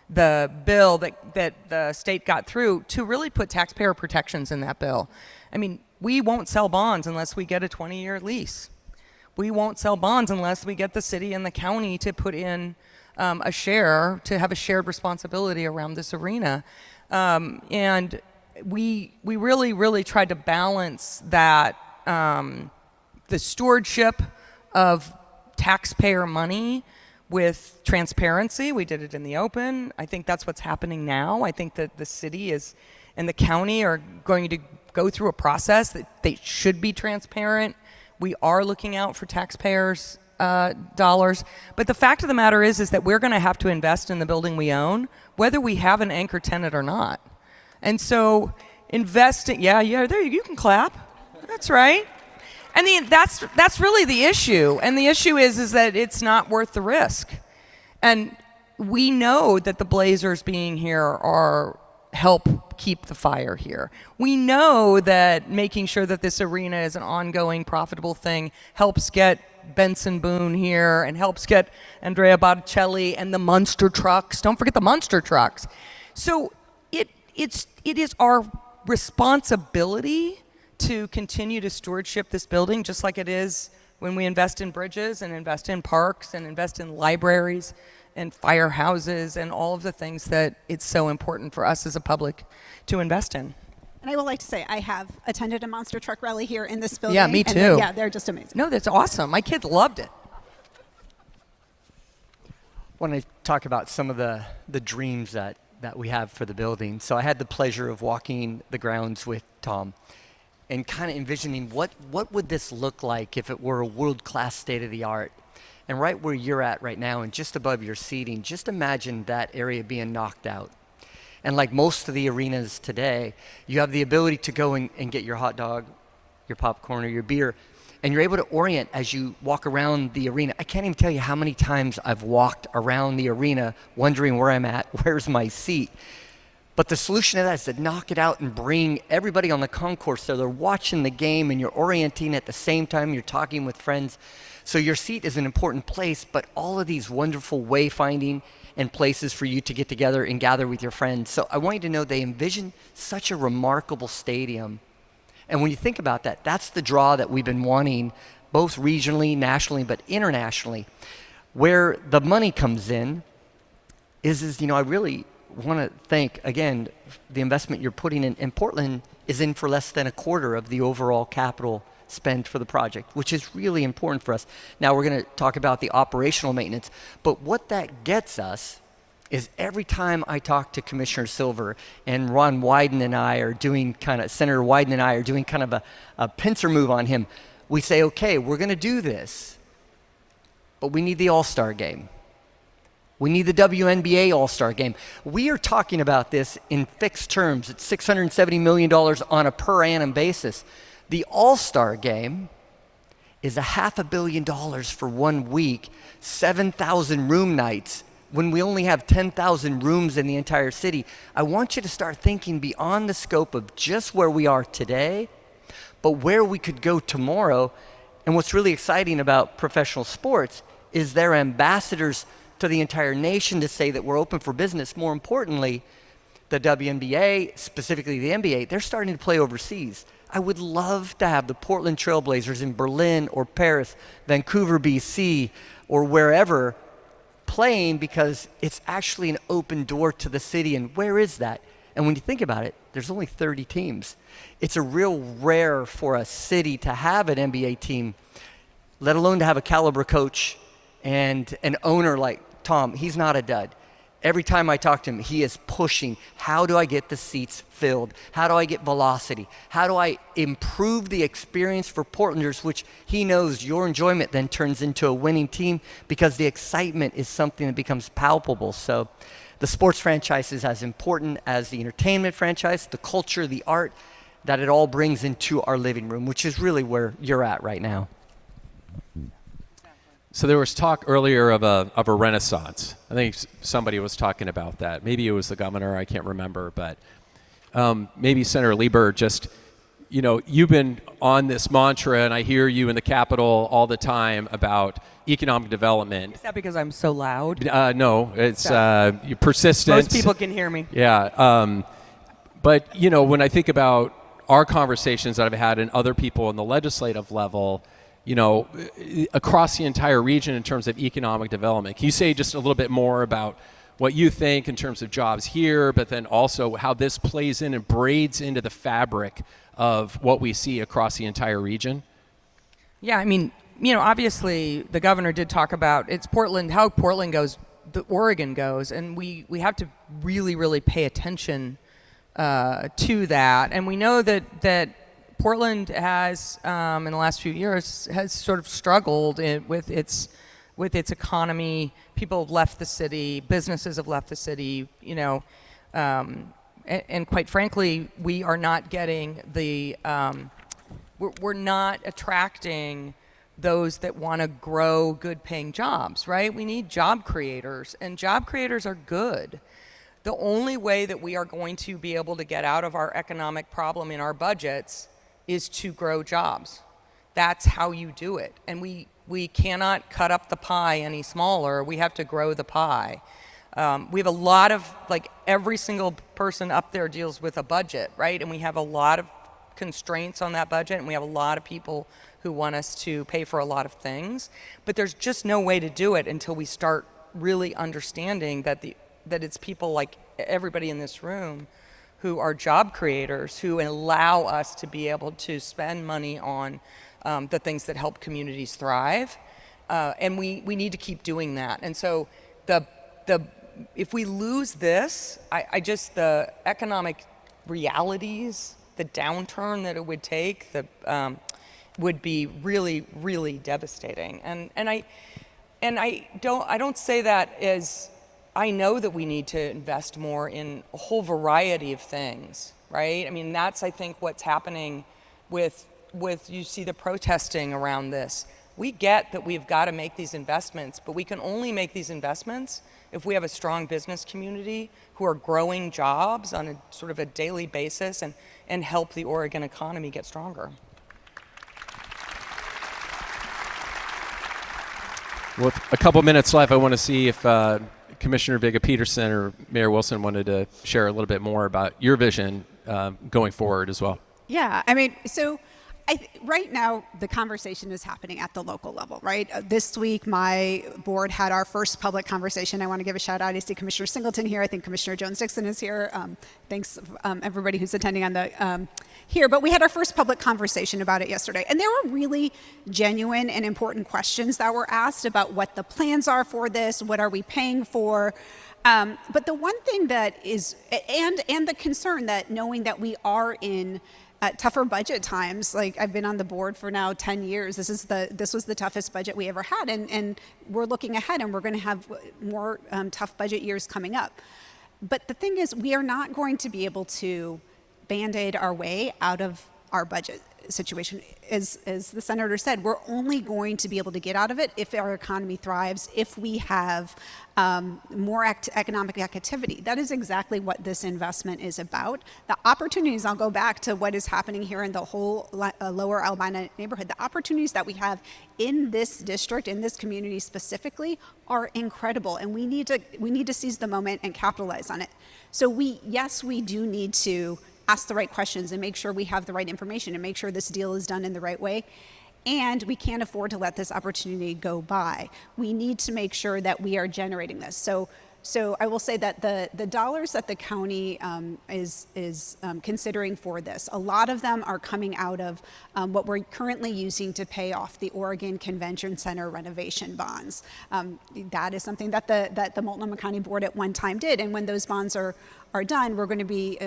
the bill that the state got through to really put taxpayer protections in that bill. I mean, we won't sell bonds unless we get a 20-year lease. We won't sell bonds unless we get the city and the county to put in a share, to have a shared responsibility around this arena. And we really, really tried to balance that, the stewardship of taxpayer money with transparency. We did it in the open. I think that's what's happening now. I think that the city and the county are going to go through a process that they should be transparent. We are looking out for taxpayers' dollars. But the fact of the matter is that we're going to have to invest in the building we own, whether we have an anchor tenant or not. And so investing, there you can clap. That's right. And that's really the issue. And the issue is that it's not worth the risk. And we know that the Blazers being here help keep the Fire here. We know that making sure that this arena is an ongoing, profitable thing helps get Benson Boone here and helps get Andrea Botticelli and the Munster trucks. Don't forget the Munster trucks. So it is our responsibility to continue to stewardship this building, just like it is when we invest in bridges and invest in parks and invest in libraries and firehouses and all of the things that it's so important for us as a public to invest in. And I would like to say I have attended a monster truck rally here in this building. Yeah, me too. They're just amazing. No, that's awesome. My kids loved it. Want to talk about some of the dreams that we have for the building. So I had the pleasure of walking the grounds with Tom and kind of envisioning what would this look like if it were a world-class state-of-the-art. And right where you're at right now and just above your seating, just imagine that area being knocked out. And like most of the arenas today, you have the ability to go and get your hot dog, your popcorn, or your beer, and you're able to orient as you walk around the arena. I can't even tell you how many times I've walked around the arena wondering where I'm at, where's my seat. But the solution to that is to knock it out and bring everybody on the concourse so they're watching the game and you're orienting at the same time you're talking with friends. So your seat is an important place, but all of these wonderful wayfinding and places for you to get together and gather with your friends. So I want you to know they envision such a remarkable stadium. And when you think about that, that's the draw that we've been wanting, both regionally, nationally, but internationally. Where the money comes in is I really want to thank, again, the investment you're putting in Portland is in for less than a quarter of the overall capital spend for the project, which is really important for us. Now we're going to talk about the operational maintenance, but what that gets us is every time I talk to Commissioner Silver and Ron Wyden and I are doing Senator Wyden and I are doing kind of a pincer move on him, we say, okay, we're going to do this, but we need the All-Star game. We need the WNBA All-Star game. We are talking about this in fixed terms. It's $670 million on a per annum basis. The All-Star game is $500 million for 1 week, 7,000 room nights. when we only have 10,000 rooms in the entire city, I want you to start thinking beyond the scope of just where we are today, but where we could go tomorrow. And what's really exciting about professional sports is they're ambassadors to the entire nation to say that we're open for business. More importantly, the WNBA, specifically the NBA, they're starting to play overseas. I would love to have the Portland Trailblazers in Berlin or Paris, Vancouver, BC, or wherever playing, because it's actually an open door to the city. And where is that? And when you think about it, there's only 30 teams. It's a real rare for a city to have an NBA team, let alone to have a caliber coach and an owner like Tom. He's not a dud. Every time I talk to him, he is pushing. How do I get the seats filled? How do I get velocity? How do I improve the experience for Portlanders, which he knows your enjoyment then turns into a winning team, because the excitement is something that becomes palpable. So the sports franchise is as important as the entertainment franchise, the culture, the art, that it all brings into our living room, which is really where you're at right now. So there was talk earlier of a renaissance. I think somebody was talking about that. Maybe it was the governor, I can't remember, but maybe Senator Lieber, just, you know, you've been on this mantra, and I hear you in the Capitol all the time about economic development. Is that because I'm so loud? No, it's you're persistent. Most people can hear me. Yeah, but you know, when I think about our conversations that I've had and other people on the legislative level, you know, across the entire region in terms of economic development. Can you say just a little bit more about what you think in terms of jobs here, but then also how this plays in and braids into the fabric of what we see across the entire region? Yeah, I mean, you know, obviously the governor did talk about it's Portland, how Portland goes, the Oregon goes, and we have to really, really pay attention to that. And we know that Portland has, in the last few years, has sort of struggled with its economy. People have left the city, businesses have left the city, you know, and quite frankly, we are not getting we're not attracting those that want to grow good-paying jobs, right? We need job creators, and job creators are good. The only way that we are going to be able to get out of our economic problem in our budgets is to grow jobs. That's how you do it. And we cannot cut up the pie any smaller. We have to grow the pie. We have a lot of, like, every single person up there deals with a budget, right? And we have a lot of constraints on that budget, and we have a lot of people who want us to pay for a lot of things. But there's just no way to do it until we start really understanding that it's people like everybody in this room who are job creators, who allow us to be able to spend money on the things that help communities thrive. And we need to keep doing that. And so if we lose this, the economic realities, the downturn that it would take, would be really, really devastating. And I don't say that as, I know that we need to invest more in a whole variety of things, right? I mean, that's, I think, what's happening with you see the protesting around this. We get that we've got to make these investments, but we can only make these investments if we have a strong business community who are growing jobs on a sort of a daily basis and help the Oregon economy get stronger. With a couple minutes left, I want to see if Commissioner Vega-Peterson or Mayor Wilson wanted to share a little bit more about your vision going forward as well. Yeah, I mean, so right now the conversation is happening at the local level, right? This week my board had our first public conversation. I want to give a shout out. I see Commissioner Singleton here. I think Commissioner Jones-Dixon is here. Thanks everybody who's attending on the here. But we had our first public conversation about it yesterday, and there were really genuine and important questions that were asked about what the plans are for this, what are we paying for. But the one thing that is, and the concern that knowing that we are in tougher budget times, like I've been on the board for now 10 years. This was the toughest budget we ever had, and we're looking ahead, and we're going to have more tough budget years coming up. But the thing is, we are not going to be able to Band-Aid our way out of our budget situation. As the senator said, we're only going to be able to get out of it if our economy thrives, if we have more economic activity. That is exactly what this investment is about. The opportunities, I'll go back to what is happening here in the whole lower Albina neighborhood. The opportunities that we have in this district, in this community specifically, are incredible, and we need to seize the moment and capitalize on it. So we do need to ask the right questions and make sure we have the right information and make sure this deal is done in the right way. And we can't afford to let this opportunity go by. We need to make sure that we are generating this. So I will say that the dollars that the county is considering for this, a lot of them are coming out of what we're currently using to pay off the Oregon Convention Center renovation bonds. That is something that the Multnomah County Board at one time did, and when those bonds are done, we're going to be,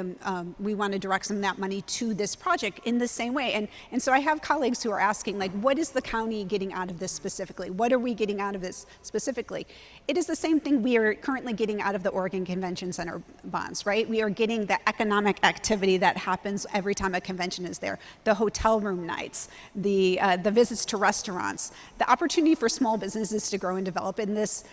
we want to direct some of that money to this project in the same way. And so I have colleagues who are asking, like, what is the county getting out of this specifically? What are we getting out of this specifically? It is the same thing we are currently getting out of the Oregon Convention Center bonds, right? We are getting the economic activity that happens every time a convention is there, the hotel room nights, the visits to restaurants. The opportunity for small businesses to grow and develop in this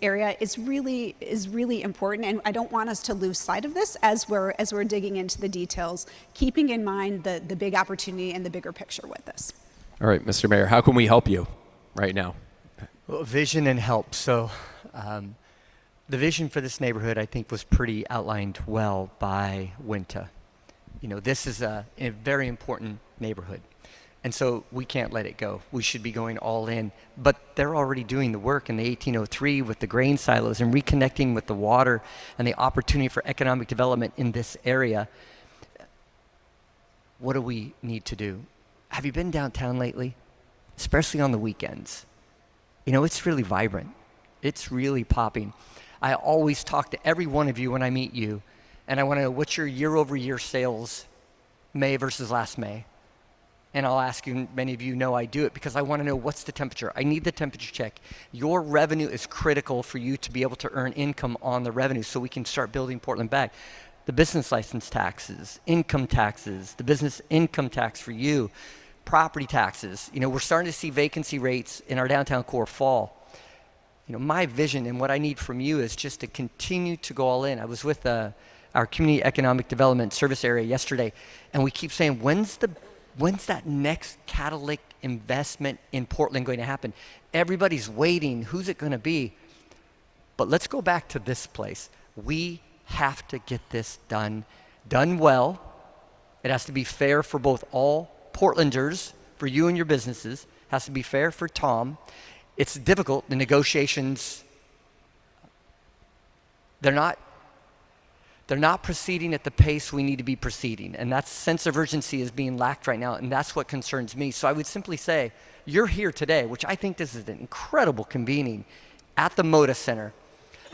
area is really important, and I don't want us to lose sight of this as we're digging into the details, keeping in mind the big opportunity and the bigger picture with this. All right, Mr. Mayor, how can we help you right now? Well, vision and help. So the vision for this neighborhood, I think, was pretty outlined well by Winta. You know, this is a very important neighborhood. And so we can't let it go. We should be going all in. But they're already doing the work in the 1803 with the grain silos and reconnecting with the water and the opportunity for economic development in this area. What do we need to do? Have you been downtown lately? Especially on the weekends. You know, it's really vibrant. It's really popping. I always talk to every one of you when I meet you, and I want to know what's your year-over-year sales, May versus last May. And I'll ask you, many of you know I do it because I want to know what's the temperature. I need the temperature check. Your revenue is critical for you to be able to earn income on the revenue so we can start building Portland back. The business license taxes, income taxes, the business income tax for you, property taxes. You know, we're starting to see vacancy rates in our downtown core fall. You know, my vision and what I need from you is just to continue to go all in. I was with our community economic development service area yesterday, and we keep saying, when's that next catalytic investment in Portland going to happen? Everybody's waiting. Who's it going to be? But let's go back to this place. We have to get this done well. It has to be fair for both all Portlanders, for you and your businesses. It has to be fair for Tom. It's difficult. The negotiations, they're not proceeding at the pace we need to be proceeding. And that sense of urgency is being lacked right now, and that's what concerns me. So I would simply say, you're here today, which I think this is an incredible convening at the Moda Center.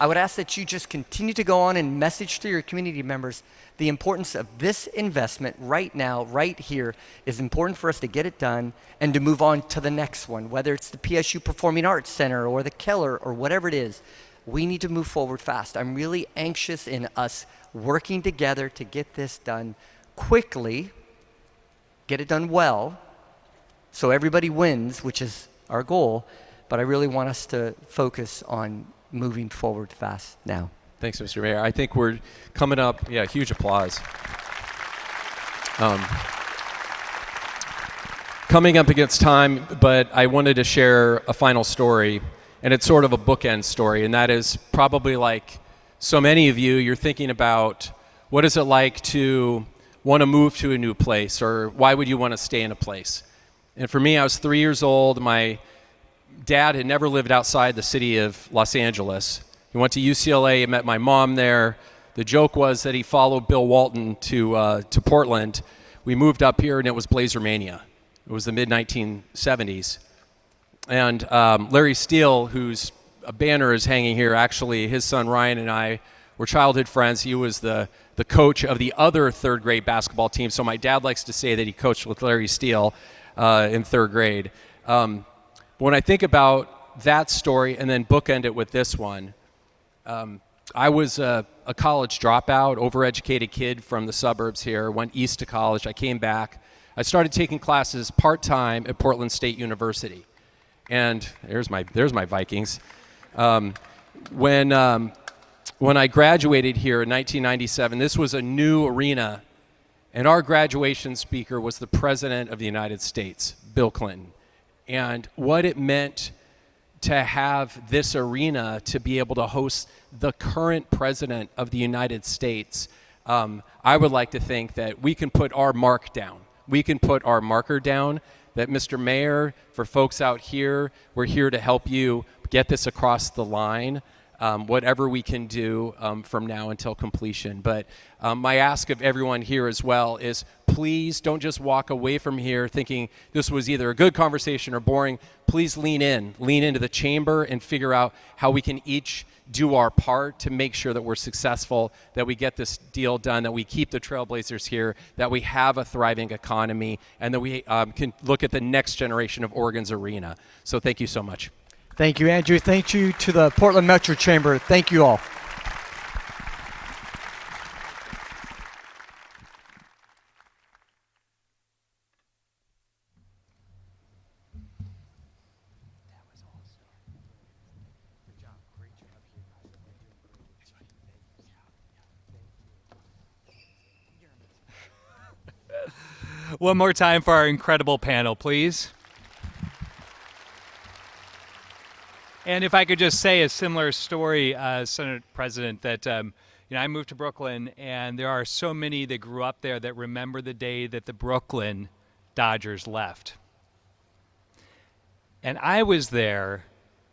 I would ask that you just continue to go on and message to your community members the importance of this investment right now, right here, is important for us to get it done and to move on to the next one, whether it's the PSU Performing Arts Center or the Keller or whatever it is. We need to move forward fast. I'm really anxious in us working together to get this done quickly, get it done well, so everybody wins, which is our goal, but I really want us to focus on moving forward fast now. Thanks, Mr. Mayor. I think we're coming up, huge applause. Coming up against time, but I wanted to share a final story, and it's sort of a bookend story, and that is probably like so many of you, you're thinking about what is it like to want to move to a new place, or why would you want to stay in a place? And for me, I was 3 years old. My dad had never lived outside the city of Los Angeles. He went to UCLA and met my mom there. The joke was that he followed Bill Walton to Portland. We moved up here, and it was Blazer Mania. It was the mid-1970s. And Larry Steele, whose a banner is hanging here, actually, his son Ryan and I were childhood friends. He was the coach of the other third grade basketball team. So my dad likes to say that he coached with Larry Steele in third grade. When I think about that story and then bookend it with this one, I was a a college dropout, overeducated kid from the suburbs here, went east to college. I came back. I started taking classes part-time at Portland State University. And there's my Vikings. When I graduated here in 1997, this was a new arena, and our graduation speaker was the President of the United States, Bill Clinton. And what it meant to have this arena to be able to host the current President of the United States, I would like to think that we can put our mark down. We can put our marker down, that Mr. Mayor, for folks out here, we're here to help you get this across the line, whatever we can do from now until completion. But my ask of everyone here as well is please don't just walk away from here thinking this was either a good conversation or boring. Please lean into the chamber and figure out how we can each do our part to make sure that we're successful, that we get this deal done, that we keep the Trailblazers here, that we have a thriving economy, and that we can look at the next generation of Oregon's arena. So thank you so much. Thank you, Andrew. Thank you to the Portland Metro Chamber. Thank you all. One more time for our incredible panel, please. And if I could just say a similar story, Senate President, that I moved to Brooklyn, and there are so many that grew up there that remember the day that the Brooklyn Dodgers left. And I was there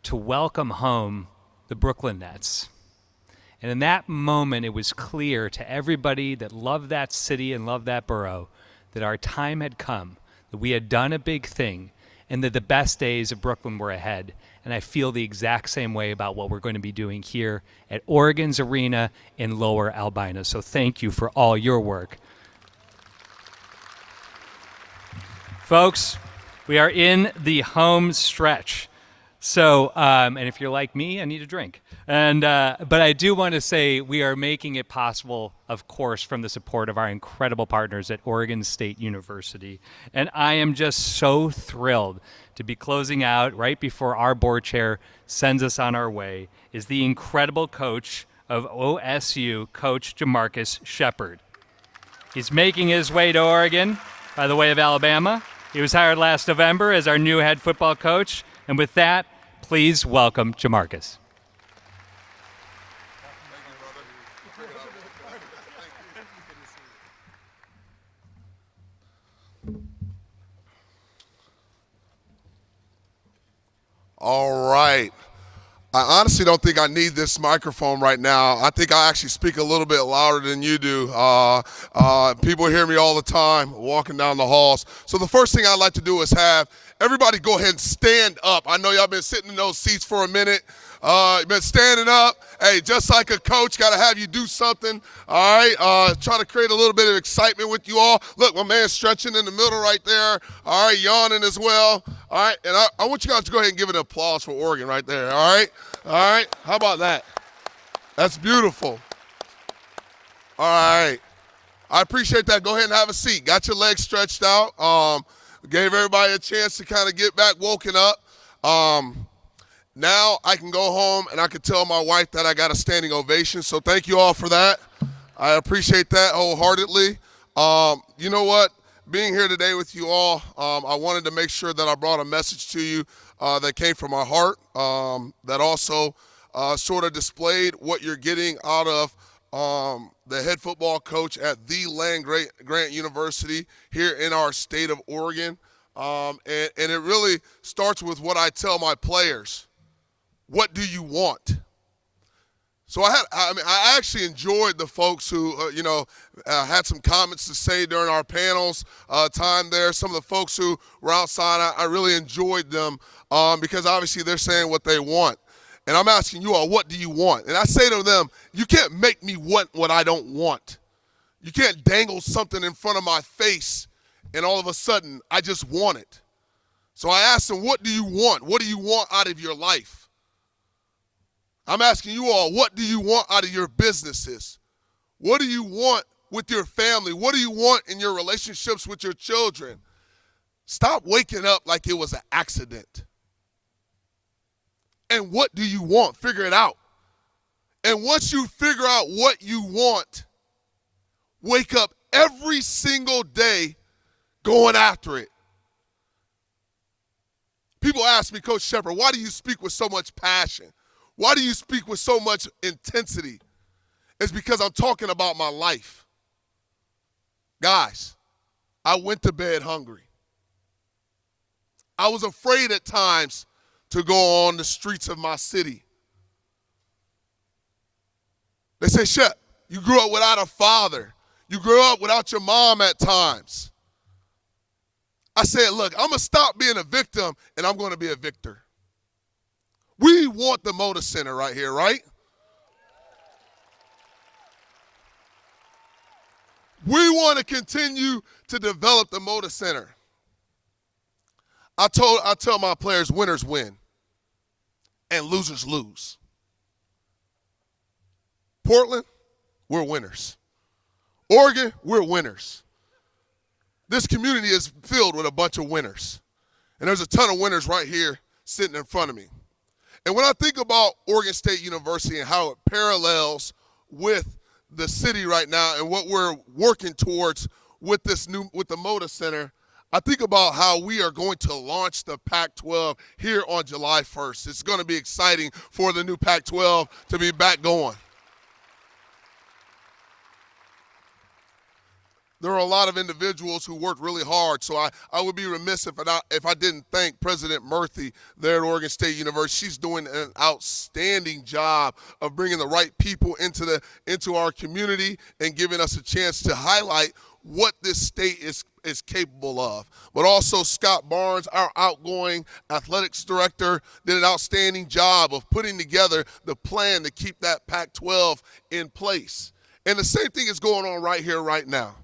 to welcome home the Brooklyn Nets. And in that moment, it was clear to everybody that loved that city and loved that borough that our time had come, that we had done a big thing, and that the best days of Brooklyn were ahead. And I feel the exact same way about what we're going to be doing here at Oregon's Arena in Lower Albina. So thank you for all your work. Folks, we are in the home stretch. So, and if you're like me, I need a drink. But I do want to say we are making it possible, of course, from the support of our incredible partners at Oregon State University. And I am just so thrilled to be closing out right before our board chair sends us on our way is the incredible coach of OSU, Coach Jamarcus Shepard. He's making his way to Oregon by the way of Alabama. He was hired last November as our new head football coach. And with that, please welcome Jamarcus. All right. I honestly don't think I need this microphone right now. I think I actually speak a little bit louder than you do. People hear me all the time walking down the halls. So the first thing I'd like to do is have everybody go ahead and stand up. I know y'all been sitting in those seats for a minute. You've been standing up. Hey, just like a coach, got to have you do something. All right, try to create a little bit of excitement with you all. Look, my man's stretching in the middle right there. All right, yawning as well. All right, and I want you guys to go ahead and give an applause for Oregon right there. All right, how about that? That's beautiful. All right, I appreciate that. Go ahead and have a seat. Got your legs stretched out. Gave everybody a chance to kind of get back woken up. Now I can go home and I can tell my wife that I got a standing ovation. So thank you all for that. I appreciate that wholeheartedly. You know what? Being here today with you all, I wanted to make sure that I brought a message to you that came from my heart, that also sort of displayed what you're getting out of the head football coach at the land-grant university here in our state of Oregon. And it really starts with what I tell my players. What do you want? So I actually enjoyed the folks who, had some comments to say during our panels time there. Some of the folks who were outside, I really enjoyed them because obviously they're saying what they want. And I'm asking you all, what do you want? And I say to them, you can't make me want what I don't want. You can't dangle something in front of my face and all of a sudden I just want it. So I asked them, what do you want? What do you want out of your life? I'm asking you all, what do you want out of your businesses? What do you want with your family? What do you want in your relationships with your children? Stop waking up like it was an accident. And what do you want? Figure it out. And once you figure out what you want, wake up every single day going after it. People ask me, Coach Shepard, why do you speak with so much passion? Why do you speak with so much intensity? It's because I'm talking about my life. Guys, I went to bed hungry. I was afraid at times to go on the streets of my city. They say, Shep, you grew up without a father. You grew up without your mom at times. I said, look, I'm going to stop being a victim and I'm going to be a victor. We want the Moda Center right here, right? We want to continue to develop the Moda Center. I tell my players, winners win and losers lose. Portland, we're winners. Oregon, we're winners. This community is filled with a bunch of winners. And there's a ton of winners right here sitting in front of me. And when I think about Oregon State University and how it parallels with the city right now and what we're working towards with the Moda Center, I think about how we are going to launch the Pac-12 here on July 1st. It's going to be exciting for the new Pac-12 to be back going. There are a lot of individuals who worked really hard, so I would be remiss if I didn't thank President Murphy there at Oregon State University. She's doing an outstanding job of bringing the right people into our community and giving us a chance to highlight what this state is capable of. But also Scott Barnes, our outgoing athletics director, did an outstanding job of putting together the plan to keep that Pac-12 in place. And the same thing is going on right here, right now.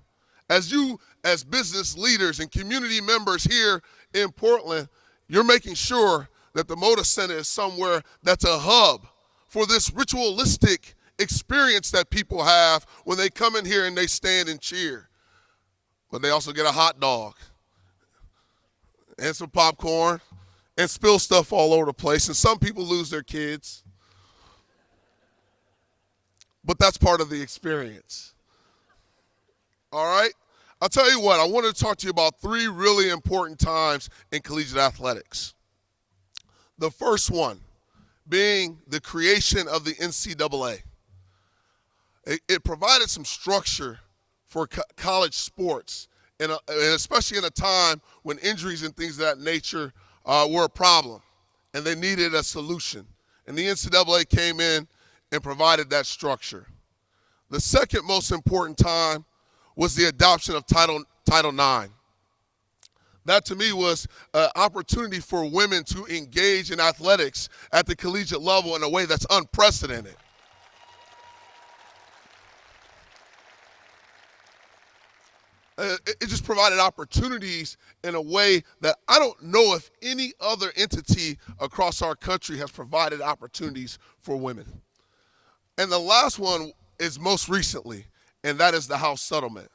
As business leaders and community members here in Portland, you're making sure that the Moda Center is somewhere that's a hub for this ritualistic experience that people have when they come in here and they stand and cheer. But they also get a hot dog and some popcorn and spill stuff all over the place. And some people lose their kids. But that's part of the experience. All right? I'll tell you what, I wanted to talk to you about 3 really important times in collegiate athletics. The first one being the creation of the NCAA. It provided some structure for college sports, and especially in a time when injuries and things of that nature were a problem, and they needed a solution. And the NCAA came in and provided that structure. The second most important time was the adoption of Title IX. That to me was an opportunity for women to engage in athletics at the collegiate level in a way that's unprecedented. It just provided opportunities in a way that I don't know if any other entity across our country has provided opportunities for women. And the last one is most recently, and that is the House settlement,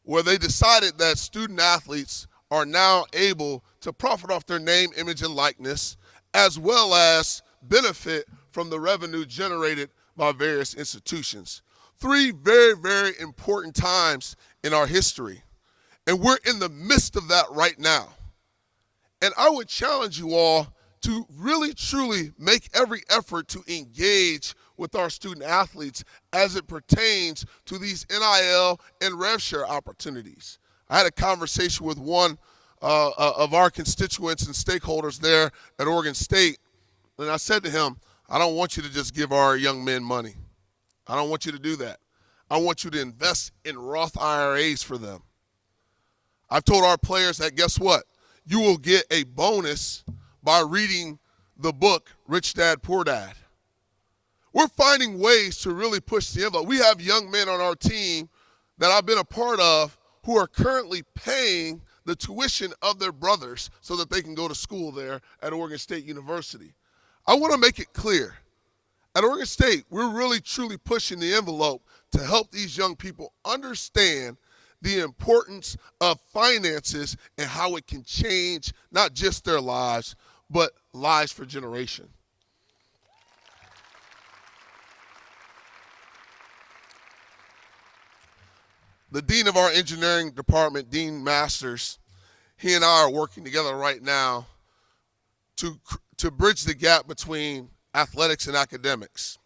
where they decided that student athletes are now able to profit off their name, image, and likeness, as well as benefit from the revenue generated by various institutions. 3 very, very important times in our history, and we're in the midst of that right now. And I would challenge you all to really, truly make every effort to engage with our student athletes as it pertains to these NIL and rev share opportunities. I had a conversation with one of our constituents and stakeholders there at Oregon State, and I said to him, I don't want you to just give our young men money. I don't want you to do that. I want you to invest in Roth IRAs for them. I've told our players that, guess what? You will get a bonus by reading the book, Rich Dad, Poor Dad. We're finding ways to really push the envelope. We have young men on our team that I've been a part of who are currently paying the tuition of their brothers so that they can go to school there at Oregon State University. I want to make it clear At Oregon State, we're really truly pushing the envelope to help these young people understand the importance of finances and how it can change not just their lives, but lives for generations. The dean of our engineering department, Dean Masters, he and I are working together right now to bridge the gap between athletics and academics.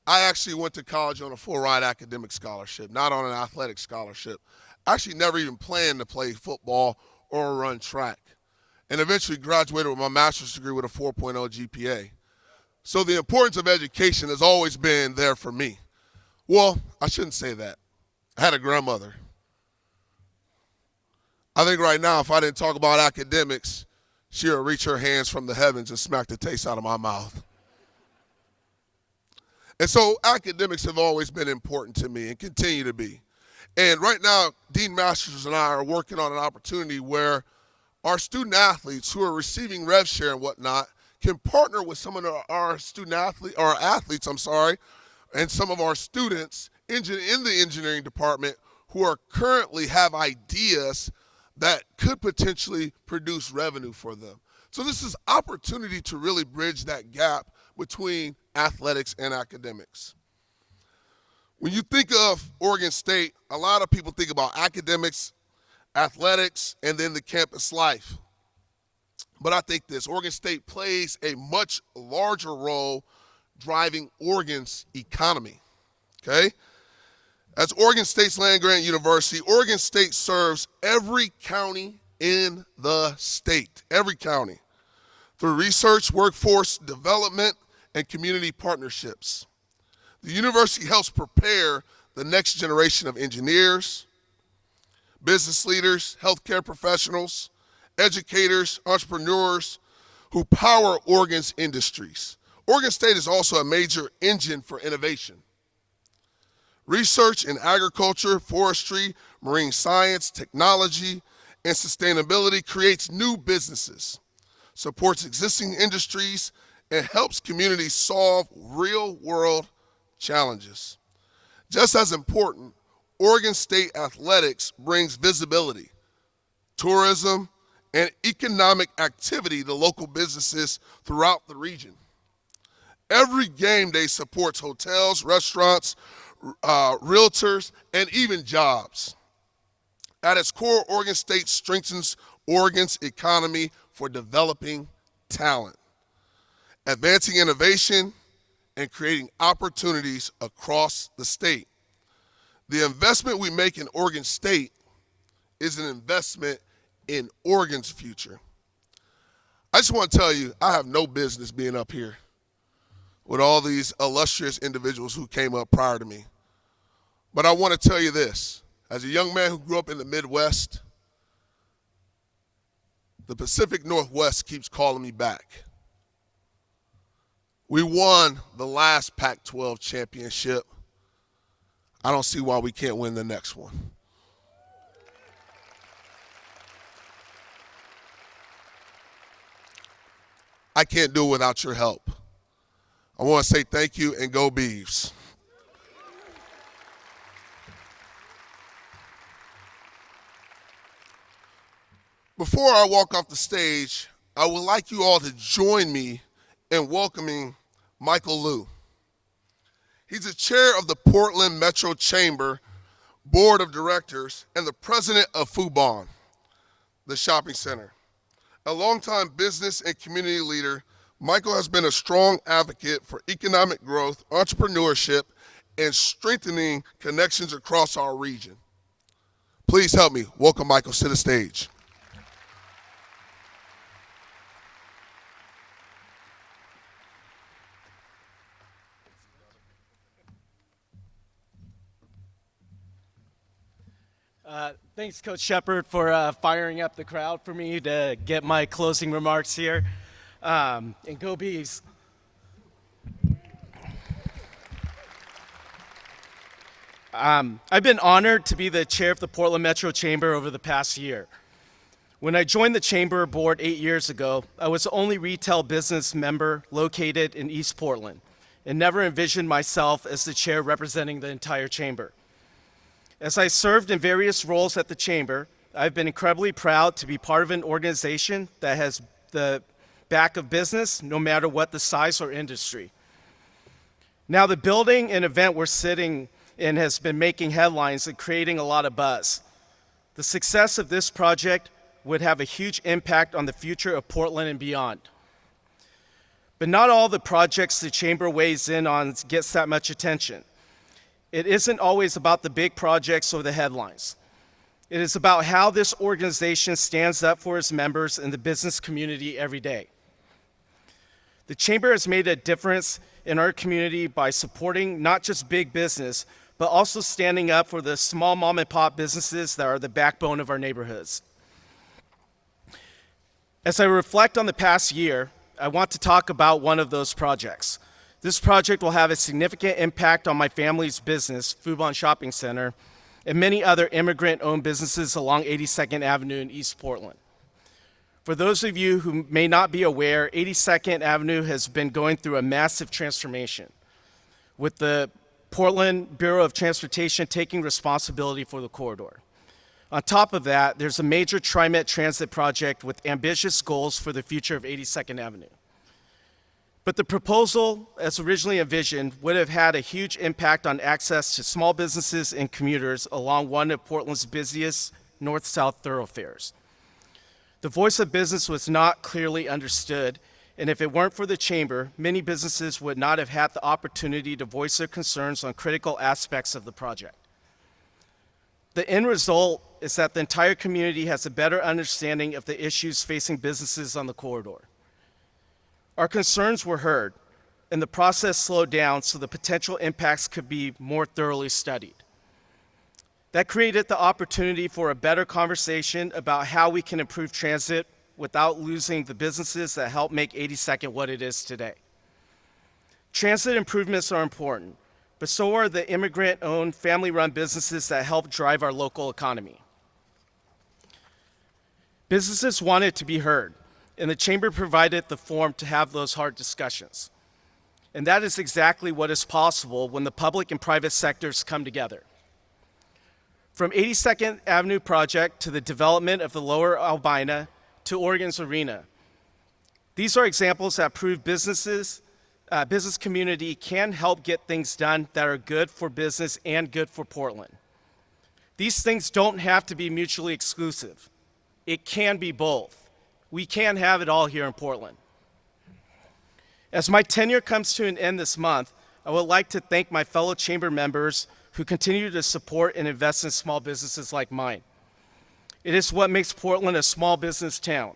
I actually went to college on a full-ride academic scholarship, not on an athletic scholarship. I actually never even planned to play football or run track, and eventually graduated with my master's degree with a 4.0 GPA. So the importance of education has always been there for me. Well, I shouldn't say that. I had a grandmother. I think right now, if I didn't talk about academics, she would reach her hands from the heavens and smack the taste out of my mouth. And so academics have always been important to me and continue to be. And right now, Dean Masters and I are working on an opportunity where our student athletes who are receiving rev share and whatnot can partner with some of our athletes, and some of our students in the engineering department who are currently have ideas that could potentially produce revenue for them. So this is opportunity to really bridge that gap between athletics and academics. When you think of Oregon State, a lot of people think about academics, athletics, and then the campus life. But I think this, Oregon State plays a much larger role driving Oregon's economy, okay? As Oregon State's land-grant university, Oregon State serves every county in the state, every county, through research, workforce development, and community partnerships. The university helps prepare the next generation of engineers, business leaders, healthcare professionals, educators, entrepreneurs who power Oregon's industries. Oregon State is also a major engine for innovation. Research in agriculture, forestry, marine science, technology, and sustainability creates new businesses, supports existing industries, and helps communities solve real-world challenges. Just as important, Oregon State athletics brings visibility, tourism, and economic activity to local businesses throughout the region. Every game day supports hotels, restaurants, realtors, and even jobs. At its core, Oregon State strengthens Oregon's economy for developing talent, advancing innovation, and creating opportunities across the state. The investment we make in Oregon State is an investment in Oregon's future. I just want to tell you, I have no business being up here with all these illustrious individuals who came up prior to me. But I want to tell you this, as a young man who grew up in the Midwest, the Pacific Northwest keeps calling me back. We won the last Pac-12 championship. I don't see why we can't win the next one. I can't do it without your help. I want to say thank you and go Beavs. Before I walk off the stage, I would like you all to join me in welcoming Michael Liu. He's the chair of the Portland Metro Chamber Board of Directors and the president of Fubon, the shopping center. A longtime business and community leader, Michael has been a strong advocate for economic growth, entrepreneurship, and strengthening connections across our region. Please help me welcome Michael to the stage. Thanks, Coach Shepard, for firing up the crowd for me to get my closing remarks here. And go Bees. I've been honored to be the chair of the Portland Metro Chamber over the past year. When I joined the Chamber board 8 years ago, I was the only retail business member located in East Portland. and never envisioned myself as the chair representing the entire chamber. As I served in various roles at the chamber, I've been incredibly proud to be part of an organization that has the back of business, no matter what the size or industry. Now, the building and event we're sitting in has been making headlines and creating a lot of buzz. The success of this project would have a huge impact on the future of Portland and beyond. But not all the projects the chamber weighs in on gets that much attention. It isn't always about the big projects or the headlines. It is about how this organization stands up for its members and the business community every day. The chamber has made a difference in our community by supporting not just big business, but also standing up for the small mom and pop businesses that are the backbone of our neighborhoods. As I reflect on the past year, I want to talk about one of those projects. This project will have a significant impact on my family's business, Fubon Shopping Center, and many other immigrant-owned businesses along 82nd Avenue in East Portland. For those of you who may not be aware, 82nd Avenue has been going through a massive transformation, with the Portland Bureau of Transportation taking responsibility for the corridor. On top of that, there's a major TriMet transit project with ambitious goals for the future of 82nd Avenue. But the proposal, as originally envisioned, would have had a huge impact on access to small businesses and commuters along one of Portland's busiest north-south thoroughfares. The voice of business was not clearly understood, and if it weren't for the chamber, many businesses would not have had the opportunity to voice their concerns on critical aspects of the project. The end result is that the entire community has a better understanding of the issues facing businesses on the corridor. Our concerns were heard, and the process slowed down so the potential impacts could be more thoroughly studied. That created the opportunity for a better conversation about how we can improve transit without losing the businesses that help make 82nd what it is today. Transit improvements are important, but so are the immigrant-owned, family-run businesses that help drive our local economy. Businesses wanted to be heard, and the chamber provided the forum to have those hard discussions. And that is exactly what is possible when the public and private sectors come together. From 82nd Avenue project to the development of the Lower Albina to Oregon's Arena. These are examples that prove business community can help get things done that are good for business and good for Portland. These things don't have to be mutually exclusive. It can be both. We can have it all here in Portland. As my tenure comes to an end this month, I would like to thank my fellow chamber members who continue to support and invest in small businesses like mine. It is what makes Portland a small business town.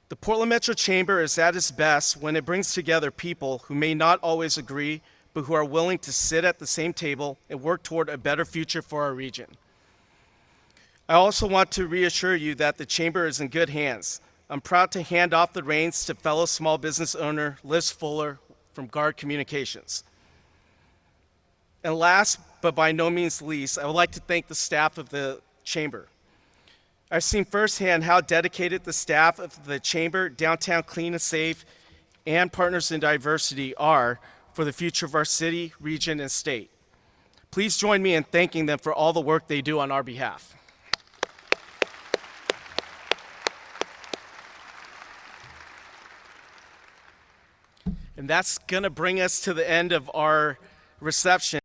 The Portland Metro Chamber is at its best when it brings together people who may not always agree, but who are willing to sit at the same table and work toward a better future for our region. I also want to reassure you that the Chamber is in good hands. I'm proud to hand off the reins to fellow small business owner Liz Fuller from Guard Communications. And last, but by no means least, I would like to thank the staff of the Chamber. I've seen firsthand how dedicated the staff of the Chamber, Downtown Clean and Safe, and Partners in Diversity are for the future of our city, region, and state. Please join me in thanking them for all the work they do on our behalf. And that's going to bring us to the end of our reception.